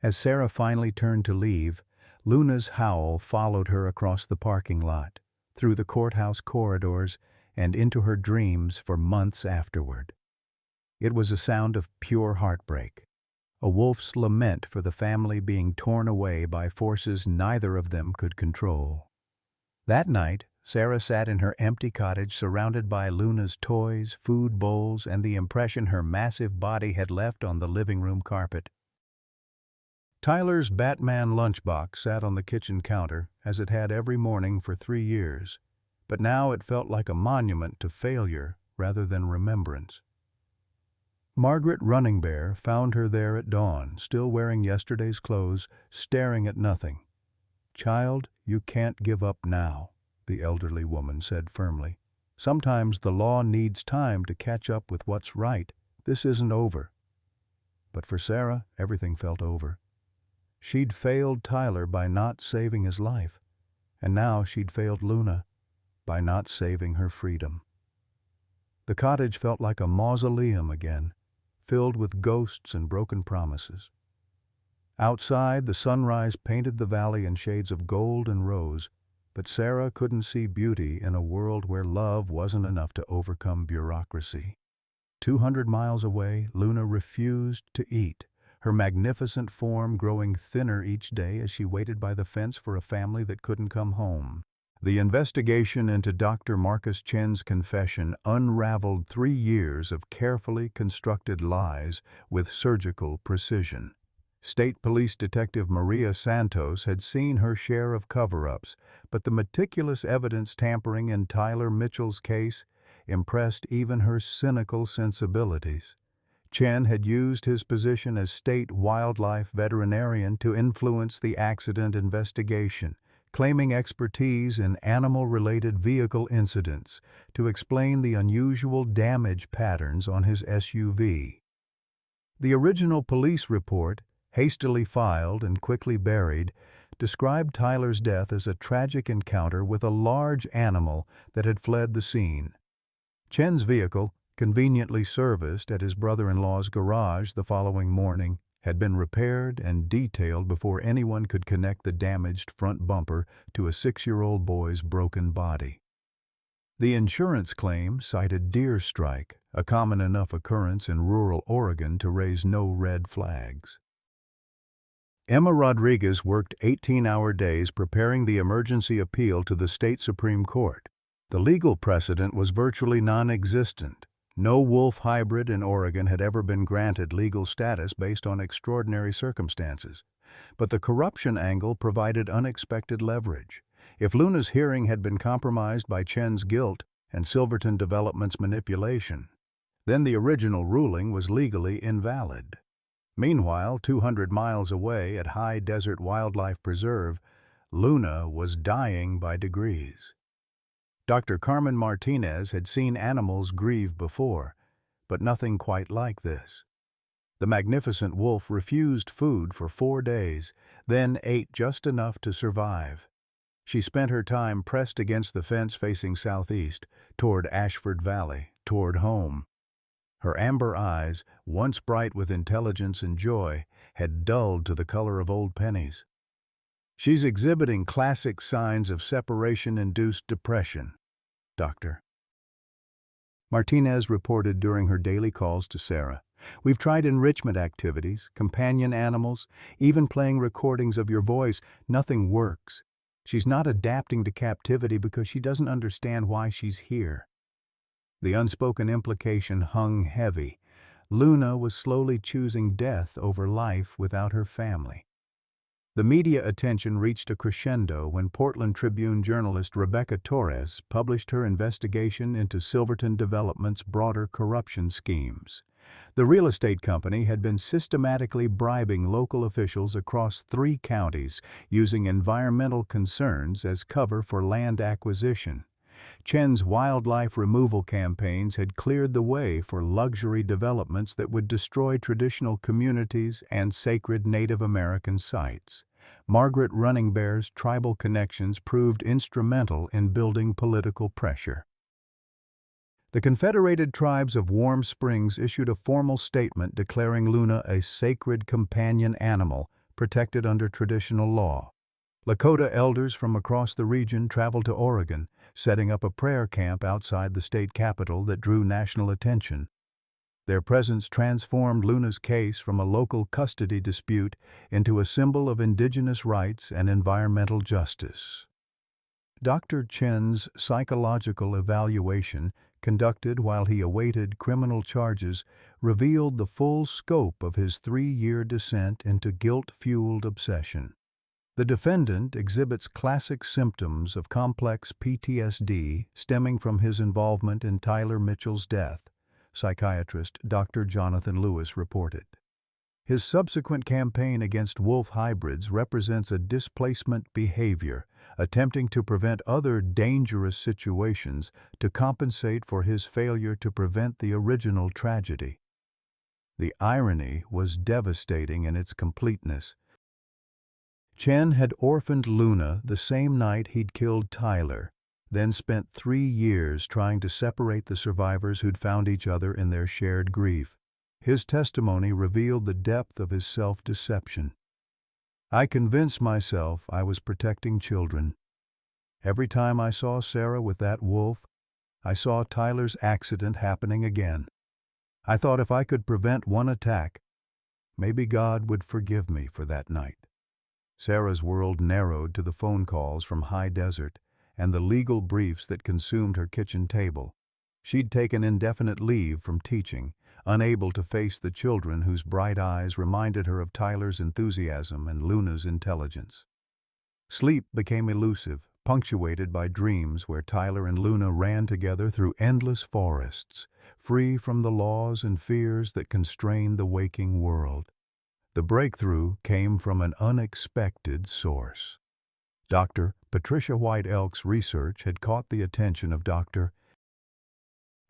Speaker 1: As Sarah finally turned to leave, Luna's howl followed her across the parking lot, through the courthouse corridors, and into her dreams for months afterward. It was a sound of pure heartbreak, a wolf's lament for the family being torn away by forces neither of them could control. That night, Sarah sat in her empty cottage surrounded by Luna's toys, food bowls, and the impression her massive body had left on the living room carpet. Tyler's Batman lunchbox sat on the kitchen counter, as it had every morning for 3 years, but now it felt like a monument to failure rather than remembrance. Margaret Running Bear found her there at dawn, still wearing yesterday's clothes, staring at nothing. "Child, you can't give up now," the elderly woman said firmly. "Sometimes the law needs time to catch up with what's right. This isn't over." But for Sarah, everything felt over. She'd failed Tyler by not saving his life, and now she'd failed Luna by not saving her freedom. The cottage felt like a mausoleum again, filled with ghosts and broken promises. Outside, the sunrise painted the valley in shades of gold and rose, but Sarah couldn't see beauty in a world where love wasn't enough to overcome bureaucracy. 200 miles away, Luna refused to eat, her magnificent form growing thinner each day as she waited by the fence for a family that couldn't come home. The investigation into Dr. Marcus Chen's confession unraveled 3 years of carefully constructed lies with surgical precision. State Police Detective Maria Santos had seen her share of cover-ups, but the meticulous evidence tampering in Tyler Mitchell's case impressed even her cynical sensibilities. Chen had used his position as state wildlife veterinarian to influence the accident investigation, claiming expertise in animal-related vehicle incidents to explain the unusual damage patterns on his SUV. The original police report, hastily filed and quickly buried, described Tyler's death as a tragic encounter with a large animal that had fled the scene. Chen's vehicle, conveniently serviced at his brother-in-law's garage the following morning, had been repaired and detailed before anyone could connect the damaged front bumper to a 6-year-old boy's broken body. The insurance claim cited deer strike, a common enough occurrence in rural Oregon to raise no red flags. Emma Rodriguez worked 18-hour days preparing the emergency appeal to the state Supreme Court. The legal precedent was virtually non-existent. No wolf hybrid in Oregon had ever been granted legal status based on extraordinary circumstances. But the corruption angle provided unexpected leverage. If Luna's hearing had been compromised by Chen's guilt and Silverton Development's manipulation, then the original ruling was legally invalid. Meanwhile, 200 miles away at High Desert Wildlife Preserve, Luna was dying by degrees. Dr. Carmen Martinez had seen animals grieve before, but nothing quite like this. The magnificent wolf refused food for 4 days, then ate just enough to survive. She spent her time pressed against the fence facing southeast, toward Ashford Valley, toward home. Her amber eyes, once bright with intelligence and joy, had dulled to the color of old pennies. "She's exhibiting classic signs of separation-induced depression, Doctor," Martinez reported during her daily calls to Sarah. "We've tried enrichment activities, companion animals, even playing recordings of your voice. Nothing works. She's not adapting to captivity because she doesn't understand why she's here." The unspoken implication hung heavy. Luna was slowly choosing death over life without her family. The media attention reached a crescendo when Portland Tribune journalist Rebecca Torres published her investigation into Silverton Development's broader corruption schemes. The real estate company had been systematically bribing local officials across 3 counties, using environmental concerns as cover for land acquisition. Chen's wildlife removal campaigns had cleared the way for luxury developments that would destroy traditional communities and sacred Native American sites. Margaret Running Bear's tribal connections proved instrumental in building political pressure. The Confederated Tribes of Warm Springs issued a formal statement declaring Luna a sacred companion animal protected under traditional law. Lakota elders from across the region traveled to Oregon, setting up a prayer camp outside the state capitol that drew national attention. Their presence transformed Luna's case from a local custody dispute into a symbol of indigenous rights and environmental justice. Dr. Chen's psychological evaluation, conducted while he awaited criminal charges, revealed the full scope of his 3-year descent into guilt-fueled obsession. The defendant exhibits classic symptoms of complex PTSD stemming from his involvement in Tyler Mitchell's death, psychiatrist Dr. Jonathan Lewis reported. His subsequent campaign against wolf hybrids represents a displacement behavior, attempting to prevent other dangerous situations to compensate for his failure to prevent the original tragedy. The irony was devastating in its completeness. Chen had orphaned Luna the same night he'd killed Tyler, then spent 3 years trying to separate the survivors who'd found each other in their shared grief. His testimony revealed the depth of his self-deception. "I convinced myself I was protecting children. Every time I saw Sarah with that wolf, I saw Tyler's accident happening again. I thought if I could prevent one attack, maybe God would forgive me for that night." Sarah's world narrowed to the phone calls from High Desert and the legal briefs that consumed her kitchen table. She'd taken indefinite leave from teaching, unable to face the children whose bright eyes reminded her of Tyler's enthusiasm and Luna's intelligence. Sleep became elusive, punctuated by dreams where Tyler and Luna ran together through endless forests, free from the laws and fears that constrained the waking world. The breakthrough came from an unexpected source. Dr. Patricia White Elk's research had caught the attention of Dr.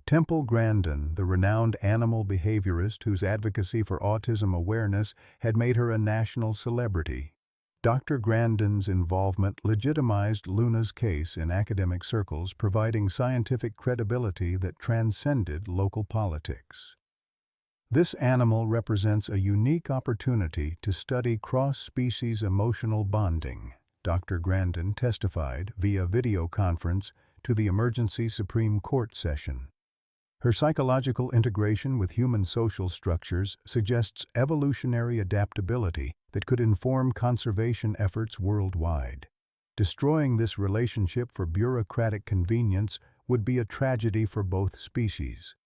Speaker 1: Temple Grandin, the renowned animal behaviorist whose advocacy for autism awareness had made her a national celebrity. Dr. Grandin's involvement legitimized Luna's case in academic circles, providing scientific credibility that transcended local politics. This animal represents a unique opportunity to study cross-species emotional bonding, Dr. Grandin testified via video conference to the emergency Supreme Court session. Her psychological integration with human social structures suggests evolutionary adaptability that could inform conservation efforts worldwide. Destroying this relationship for bureaucratic convenience would be a tragedy for both species.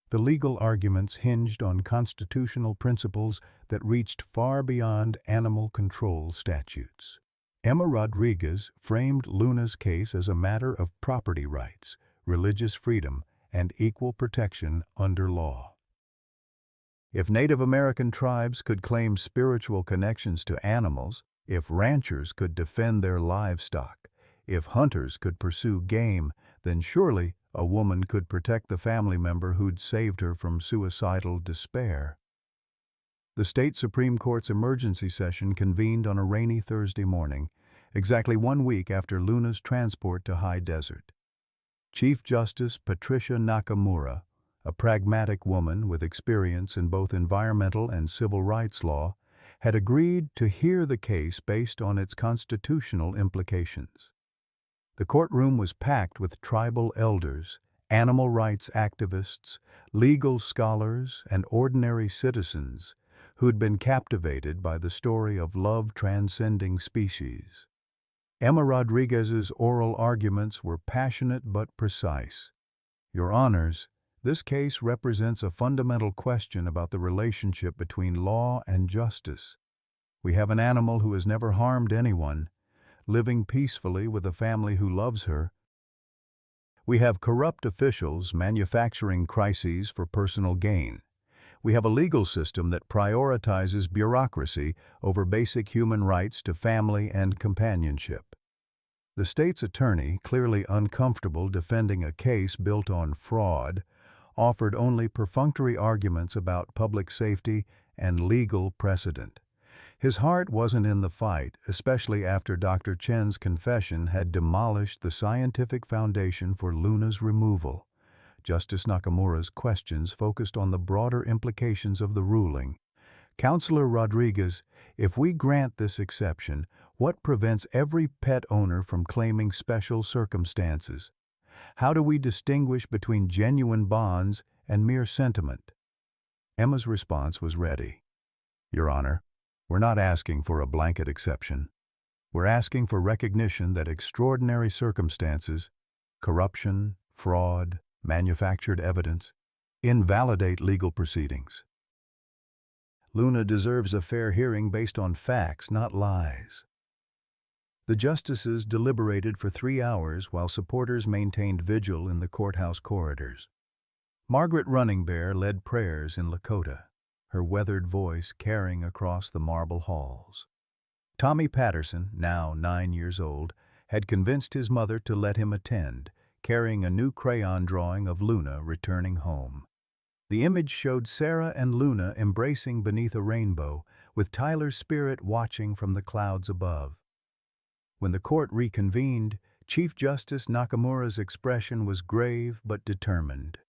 Speaker 1: The legal arguments hinged on constitutional principles that reached far beyond animal control statutes. Emma Rodriguez framed Luna's case as a matter of property rights, religious freedom, and equal protection under law. If Native American tribes could claim spiritual connections to animals, if ranchers could defend their livestock, if hunters could pursue game, then surely a woman could protect the family member who'd saved her from suicidal despair. The state Supreme Court's emergency session convened on a rainy Thursday morning, exactly 1 week after Luna's transport to High Desert. Chief Justice Patricia Nakamura, a pragmatic woman with experience in both environmental and civil rights law, had agreed to hear the case based on its constitutional implications. The courtroom was packed with tribal elders, animal rights activists, legal scholars, and ordinary citizens who'd been captivated by the story of love transcending species. Emma Rodriguez's oral arguments were passionate but precise. "Your Honors, this case represents a fundamental question about the relationship between law and justice. We have an animal who has never harmed anyone, living peacefully with a family who loves her. We have corrupt officials manufacturing crises for personal gain. We have a legal system that prioritizes bureaucracy over basic human rights to family and companionship. The state's attorney, clearly uncomfortable defending a case built on fraud, offered only perfunctory arguments about public safety and legal precedent. His heart wasn't in the fight, especially after Dr. Chen's confession had demolished the scientific foundation for Luna's removal. Justice Nakamura's questions focused on the broader implications of the ruling. Counselor Rodriguez, if we grant this exception, what prevents every pet owner from claiming special circumstances? How do we distinguish between genuine bonds and mere sentiment? Emma's response was ready. Your Honor, we're not asking for a blanket exception. We're asking for recognition that extraordinary circumstances, corruption, fraud, manufactured evidence, invalidate legal proceedings. Luna deserves a fair hearing based on facts, not lies. The justices deliberated for 3 hours while supporters maintained vigil in the courthouse corridors. Margaret Running Bear led prayers in Lakota, her weathered voice carrying across the marble halls. Tommy Patterson, now 9 years old, had convinced his mother to let him attend, carrying a new crayon drawing of Luna returning home. The image showed Sarah and Luna embracing beneath a rainbow, with Tyler's spirit watching from the clouds above. When the court reconvened, Chief Justice Nakamura's expression was grave but determined.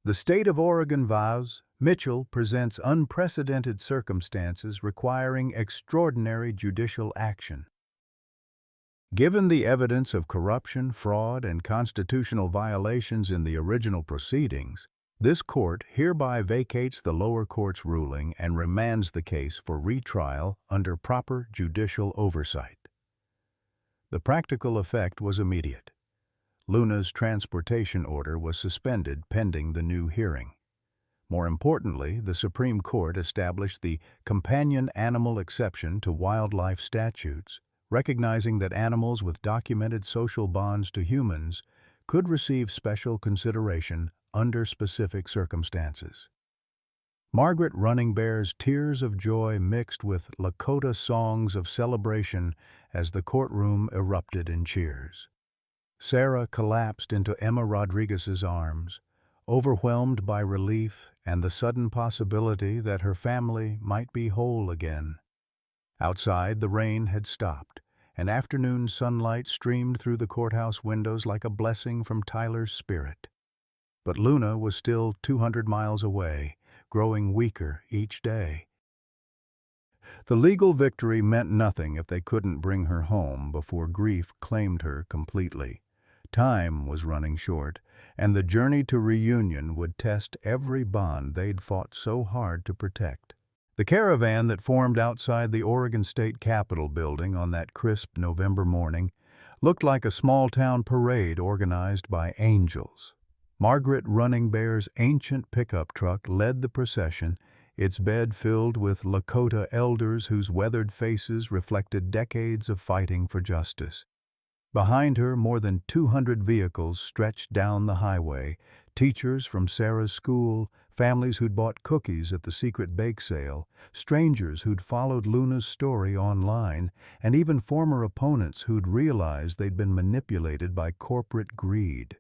Speaker 1: The state of Oregon vows, Mitchell presents unprecedented circumstances requiring extraordinary judicial action. Given the evidence of corruption, fraud, and constitutional violations in the original proceedings, this court hereby vacates the lower court's ruling and remands the case for retrial under proper judicial oversight. The practical effect was immediate. Luna's transportation order was suspended pending the new hearing. More importantly, the Supreme Court established the companion animal exception to wildlife statutes, recognizing that animals with documented social bonds to humans could receive special consideration under specific circumstances. Margaret Running Bear's tears of joy mixed with Lakota songs of celebration as the courtroom erupted in cheers. Sarah collapsed into Emma Rodriguez's arms, overwhelmed by relief and the sudden possibility that her family might be whole again. Outside, the rain had stopped, and afternoon sunlight streamed through the courthouse windows like a blessing from Tyler's spirit. But Luna was still 200 miles away, growing weaker each day. The legal victory meant nothing if they couldn't bring her home before grief claimed her completely. Time was running short, and the journey to reunion would test every bond they'd fought so hard to protect. The caravan that formed outside the Oregon State Capitol building on that crisp November morning looked like a small-town parade organized by angels. Margaret Running Bear's ancient pickup truck led the procession, its bed filled with Lakota elders whose weathered faces reflected decades of fighting for justice. Behind her, more than 200 vehicles stretched down the highway, teachers from Sarah's school, families who'd bought cookies at the secret bake sale, strangers who'd followed Luna's story online, and even former opponents who'd realized they'd been manipulated by corporate greed.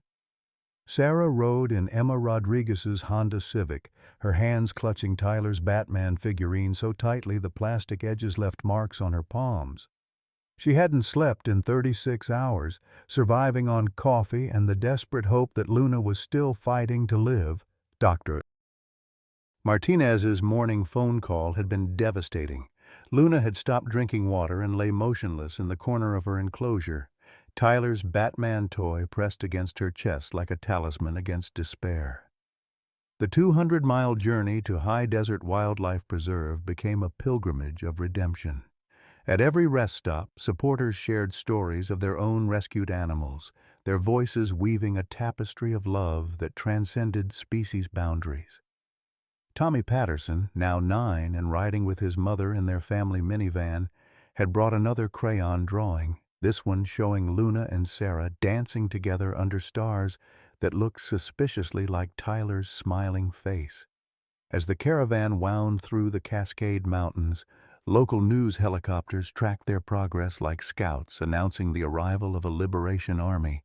Speaker 1: Sarah rode in Emma Rodriguez's Honda Civic, her hands clutching Tyler's Batman figurine so tightly the plastic edges left marks on her palms. She hadn't slept in 36 hours, surviving on coffee and the desperate hope that Luna was still fighting to live. Dr. Martinez's morning phone call had been devastating. Luna had stopped drinking water and lay motionless in the corner of her enclosure, Tyler's Batman toy pressed against her chest like a talisman against despair. The 200-mile journey to High Desert Wildlife Preserve became a pilgrimage of redemption. At every rest stop, supporters shared stories of their own rescued animals, their voices weaving a tapestry of love that transcended species boundaries. Tommy Patterson, now 9 and riding with his mother in their family minivan, had brought another crayon drawing, this one showing Luna and Sarah dancing together under stars that looked suspiciously like Tyler's smiling face. As the caravan wound through the Cascade Mountains, local news helicopters tracked their progress like scouts announcing the arrival of a liberation army.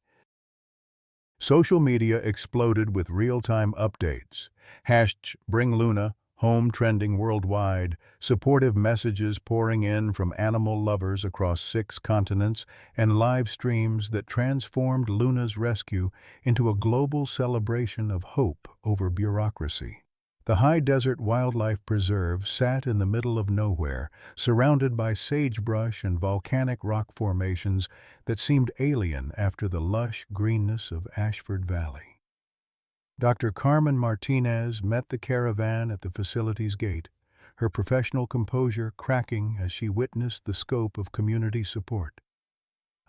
Speaker 1: Social media exploded with real-time updates. #BringLuna, home trending worldwide, supportive messages pouring in from animal lovers across 6 continents, and live streams that transformed Luna's rescue into a global celebration of hope over bureaucracy. The High Desert Wildlife Preserve sat in the middle of nowhere, surrounded by sagebrush and volcanic rock formations that seemed alien after the lush greenness of Ashford Valley. Dr. Carmen Martinez met the caravan at the facility's gate, her professional composure cracking as she witnessed the scope of community support.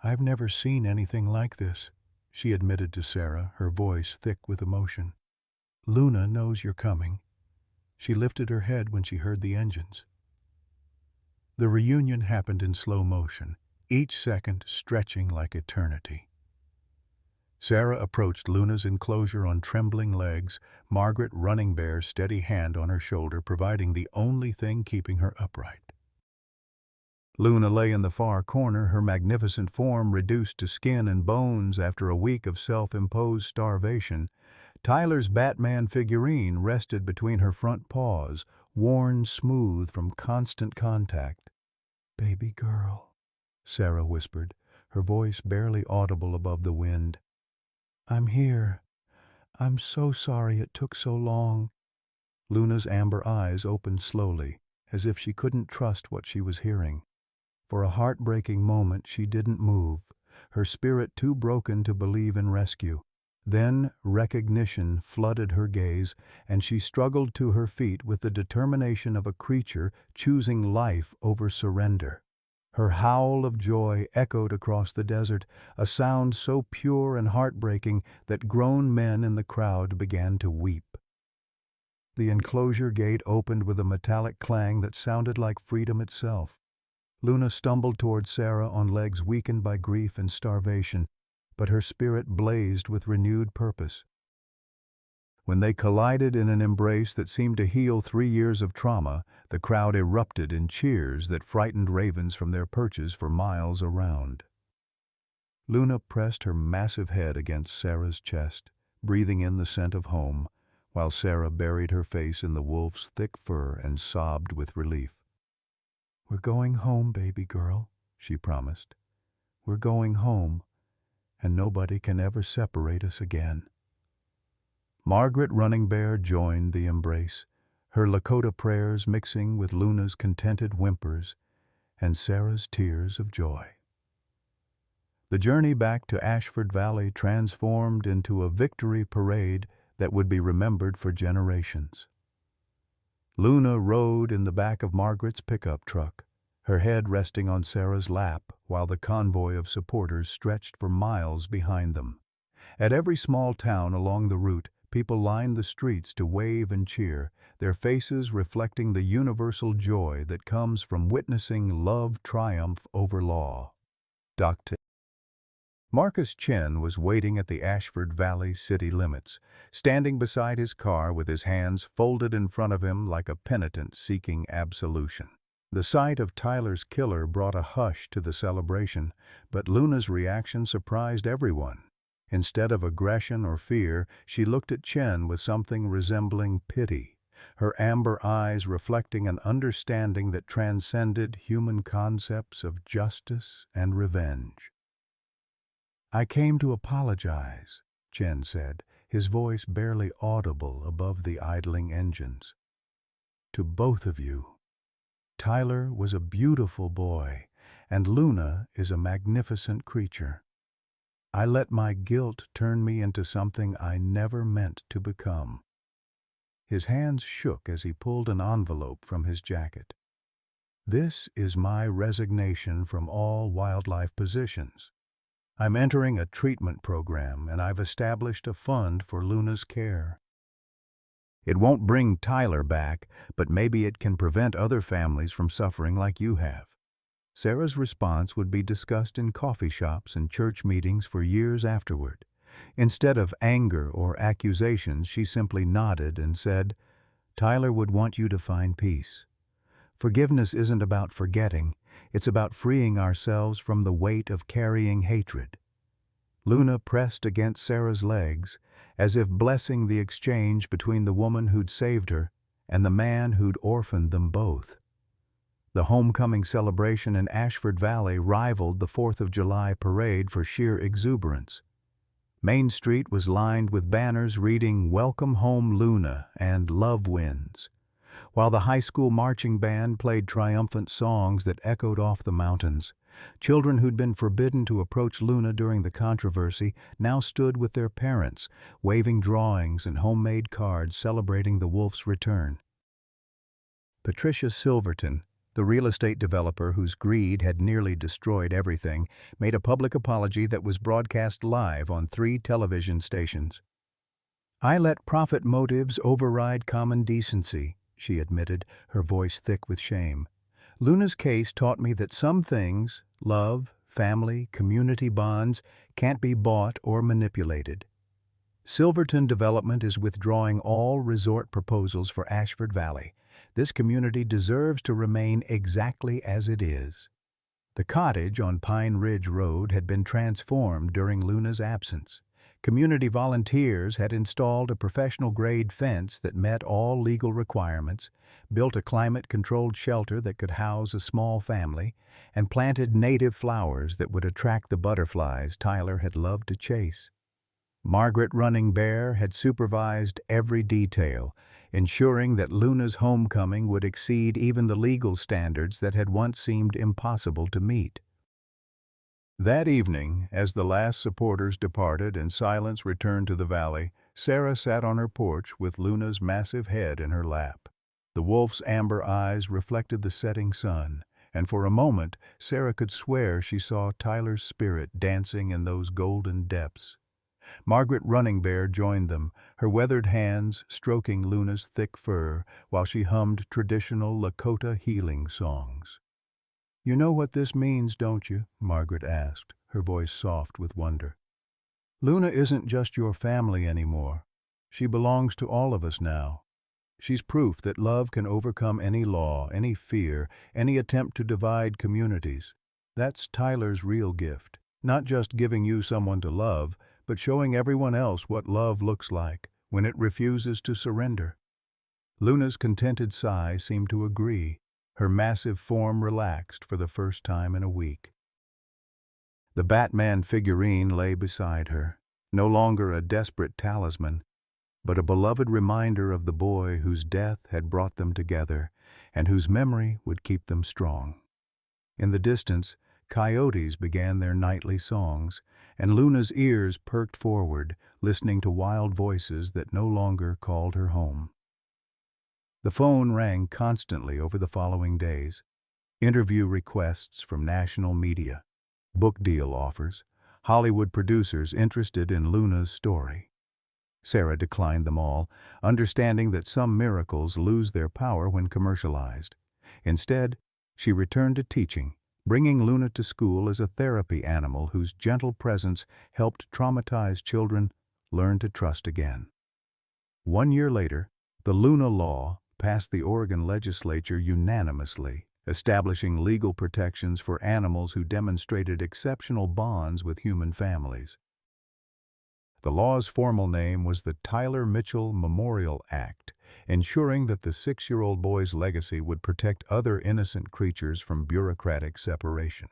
Speaker 1: "I've never seen anything like this," she admitted to Sarah, her voice thick with emotion. "Luna knows you're coming." She lifted her head when she heard the engines. The reunion happened in slow motion, each second stretching like eternity. Sarah approached Luna's enclosure on trembling legs, Margaret Running Bear's steady hand on her shoulder providing the only thing keeping her upright. Luna lay in the far corner, her magnificent form reduced to skin and bones after a week of self-imposed starvation. Tyler's Batman figurine rested between her front paws, worn smooth from constant contact. "Baby girl," Sarah whispered, her voice barely audible above the wind. "I'm here. I'm so sorry it took so long." Luna's amber eyes opened slowly, as if she couldn't trust what she was hearing. For a heartbreaking moment she didn't move, her spirit too broken to believe in rescue. Then recognition flooded her gaze, and she struggled to her feet with the determination of a creature choosing life over surrender. Her howl of joy echoed across the desert, a sound so pure and heartbreaking that grown men in the crowd began to weep. The enclosure gate opened with a metallic clang that sounded like freedom itself. Luna stumbled toward Sarah on legs weakened by grief and starvation, but her spirit blazed with renewed purpose. When they collided in an embrace that seemed to heal 3 years of trauma, the crowd erupted in cheers that frightened ravens from their perches for miles around. Luna pressed her massive head against Sarah's chest, breathing in the scent of home, while Sarah buried her face in the wolf's thick fur and sobbed with relief. "We're going home, baby girl," she promised. "We're going home, and nobody can ever separate us again." Margaret Running Bear joined the embrace, her Lakota prayers mixing with Luna's contented whimpers and Sarah's tears of joy. The journey back to Ashford Valley transformed into a victory parade that would be remembered for generations. Luna rode in the back of Margaret's pickup truck, her head resting on Sarah's lap while the convoy of supporters stretched for miles behind them. At every small town along the route, people lined the streets to wave and cheer, their faces reflecting the universal joy that comes from witnessing love triumph over law. Dr. Marcus Chen was waiting at the Ashford Valley city limits, standing beside his car with his hands folded in front of him like a penitent seeking absolution. The sight of Tyler's killer brought a hush to the celebration, but Luna's reaction surprised everyone. Instead of aggression or fear, she looked at Chen with something resembling pity, her amber eyes reflecting an understanding that transcended human concepts of justice and revenge. "I came to apologize," Chen said, his voice barely audible above the idling engines. "To both of you. Tyler was a beautiful boy, and Luna is a magnificent creature. I let my guilt turn me into something I never meant to become." His hands shook as he pulled an envelope from his jacket. "This is my resignation from all wildlife positions. I'm entering a treatment program, and I've established a fund for Luna's care." It won't bring Tyler back, but maybe it can prevent other families from suffering like you have." Sarah's response would be discussed in coffee shops and church meetings for years afterward. Instead of anger or accusations, she simply nodded and said, "Tyler would want you to find peace. Forgiveness isn't about forgetting, it's about freeing ourselves from the weight of carrying hatred." Luna pressed against Sarah's legs, as if blessing the exchange between the woman who'd saved her and the man who'd orphaned them both. The homecoming celebration in Ashford Valley rivaled the 4th of July parade for sheer exuberance. Main Street was lined with banners reading "Welcome Home Luna" and "Love Wins," while the high school marching band played triumphant songs that echoed off the mountains. Children who'd been forbidden to approach Luna during the controversy now stood with their parents, waving drawings and homemade cards celebrating the Wolf's return. Patricia Silverton, the real estate developer whose greed had nearly destroyed everything, made a public apology that was broadcast live on 3 television stations. "I let profit motives override common decency," she admitted, her voice thick with shame. "Luna's case taught me that some things, love, family, community bonds, can't be bought or manipulated. Silverton Development is withdrawing all resort proposals for Ashford Valley. This community deserves to remain exactly as it is." The cottage on Pine Ridge Road had been transformed during Luna's absence. Community volunteers had installed a professional-grade fence that met all legal requirements, built a climate-controlled shelter that could house a small family, and planted native flowers that would attract the butterflies Tyler had loved to chase. Margaret Running Bear had supervised every detail, ensuring that Luna's homecoming would exceed even the legal standards that had once seemed impossible to meet. That evening, as the last supporters departed and silence returned to the valley, Sarah sat on her porch with Luna's massive head in her lap. The wolf's amber eyes reflected the setting sun, and for a moment Sarah could swear she saw Tyler's spirit dancing in those golden depths. Margaret Running Bear joined them, her weathered hands stroking Luna's thick fur while she hummed traditional Lakota healing songs. "You know what this means, don't you?" Margaret asked, her voice soft with wonder. "Luna isn't just your family anymore. She belongs to all of us now. She's proof that love can overcome any law, any fear, any attempt to divide communities. That's Tyler's real gift, not just giving you someone to love, but showing everyone else what love looks like when it refuses to surrender." Luna's contented sigh seemed to agree. Her massive form relaxed for the first time in a week. The Batman figurine lay beside her, no longer a desperate talisman, but a beloved reminder of the boy whose death had brought them together and whose memory would keep them strong. In the distance, coyotes began their nightly songs, and Luna's ears perked forward, listening to wild voices that no longer called her home. The phone rang constantly over the following days. Interview requests from national media, book deal offers, Hollywood producers interested in Luna's story. Sarah declined them all, understanding that some miracles lose their power when commercialized. Instead, she returned to teaching, bringing Luna to school as a therapy animal whose gentle presence helped traumatized children learn to trust again. 1 year later, the Luna Law passed the Oregon legislature unanimously, establishing legal protections for animals who demonstrated exceptional bonds with human families. The law's formal name was the Tyler Mitchell Memorial Act, ensuring that the 6-year-old boy's legacy would protect other innocent creatures from bureaucratic separation.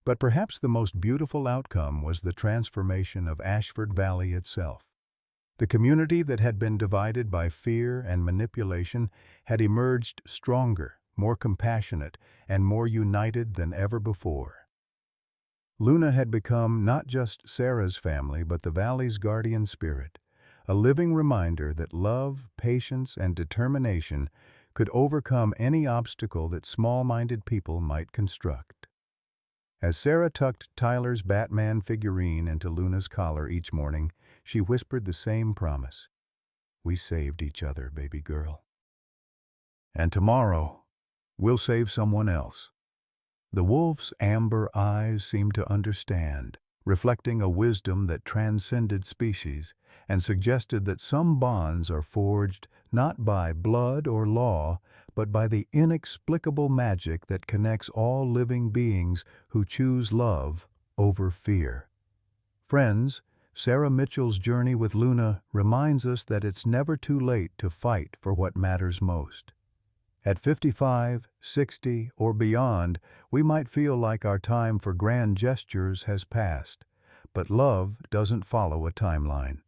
Speaker 1: But perhaps the most beautiful outcome was the transformation of Ashford Valley itself. The community that had been divided by fear and manipulation had emerged stronger, more compassionate, and more united than ever before. Luna had become not just Sarah's family, but the valley's guardian spirit, a living reminder that love, patience, and determination could overcome any obstacle that small-minded people might construct. As Sarah tucked Tyler's Batman figurine into Luna's collar each morning, she whispered the same promise. we saved each other, baby girl. And tomorrow, we'll save someone else. The wolf's amber eyes seemed to understand, reflecting a wisdom that transcended species and suggested that some bonds are forged not by blood or law, but by the inexplicable magic that connects all living beings who choose love over fear. Friends, Sarah Mitchell's journey with Luna reminds us that it's never too late to fight for what matters most. At 55, 60, or beyond, we might feel like our time for grand gestures has passed, but love doesn't follow a timeline.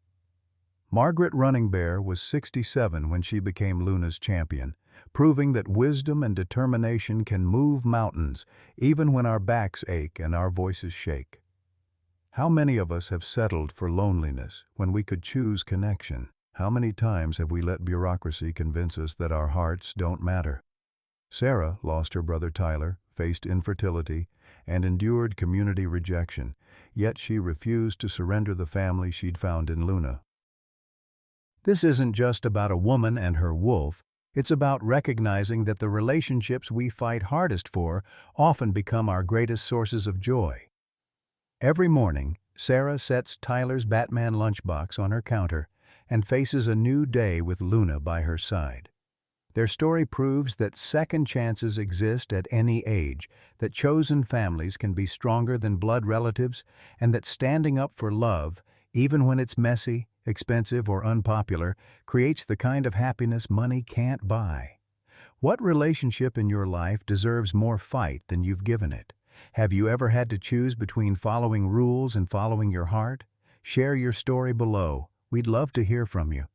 Speaker 1: Margaret Running Bear was 67 when she became Luna's champion, proving that wisdom and determination can move mountains, even when our backs ache and our voices shake. How many of us have settled for loneliness when we could choose connection? How many times have we let bureaucracy convince us that our hearts don't matter? Sarah lost her brother Tyler, faced infertility, and endured community rejection, yet she refused to surrender the family she'd found in Luna. This isn't just about a woman and her wolf, it's about recognizing that the relationships we fight hardest for often become our greatest sources of joy. Every morning, Sarah sets Tyler's Batman lunchbox on her counter and faces a new day with Luna by her side. Their story proves that second chances exist at any age, that chosen families can be stronger than blood relatives, and that standing up for love, even when it's messy, expensive, or unpopular, creates the kind of happiness money can't buy. What relationship in your life deserves more fight than you've given it? Have you ever had to choose between following rules and following your heart? Share your story below. We'd love to hear from you.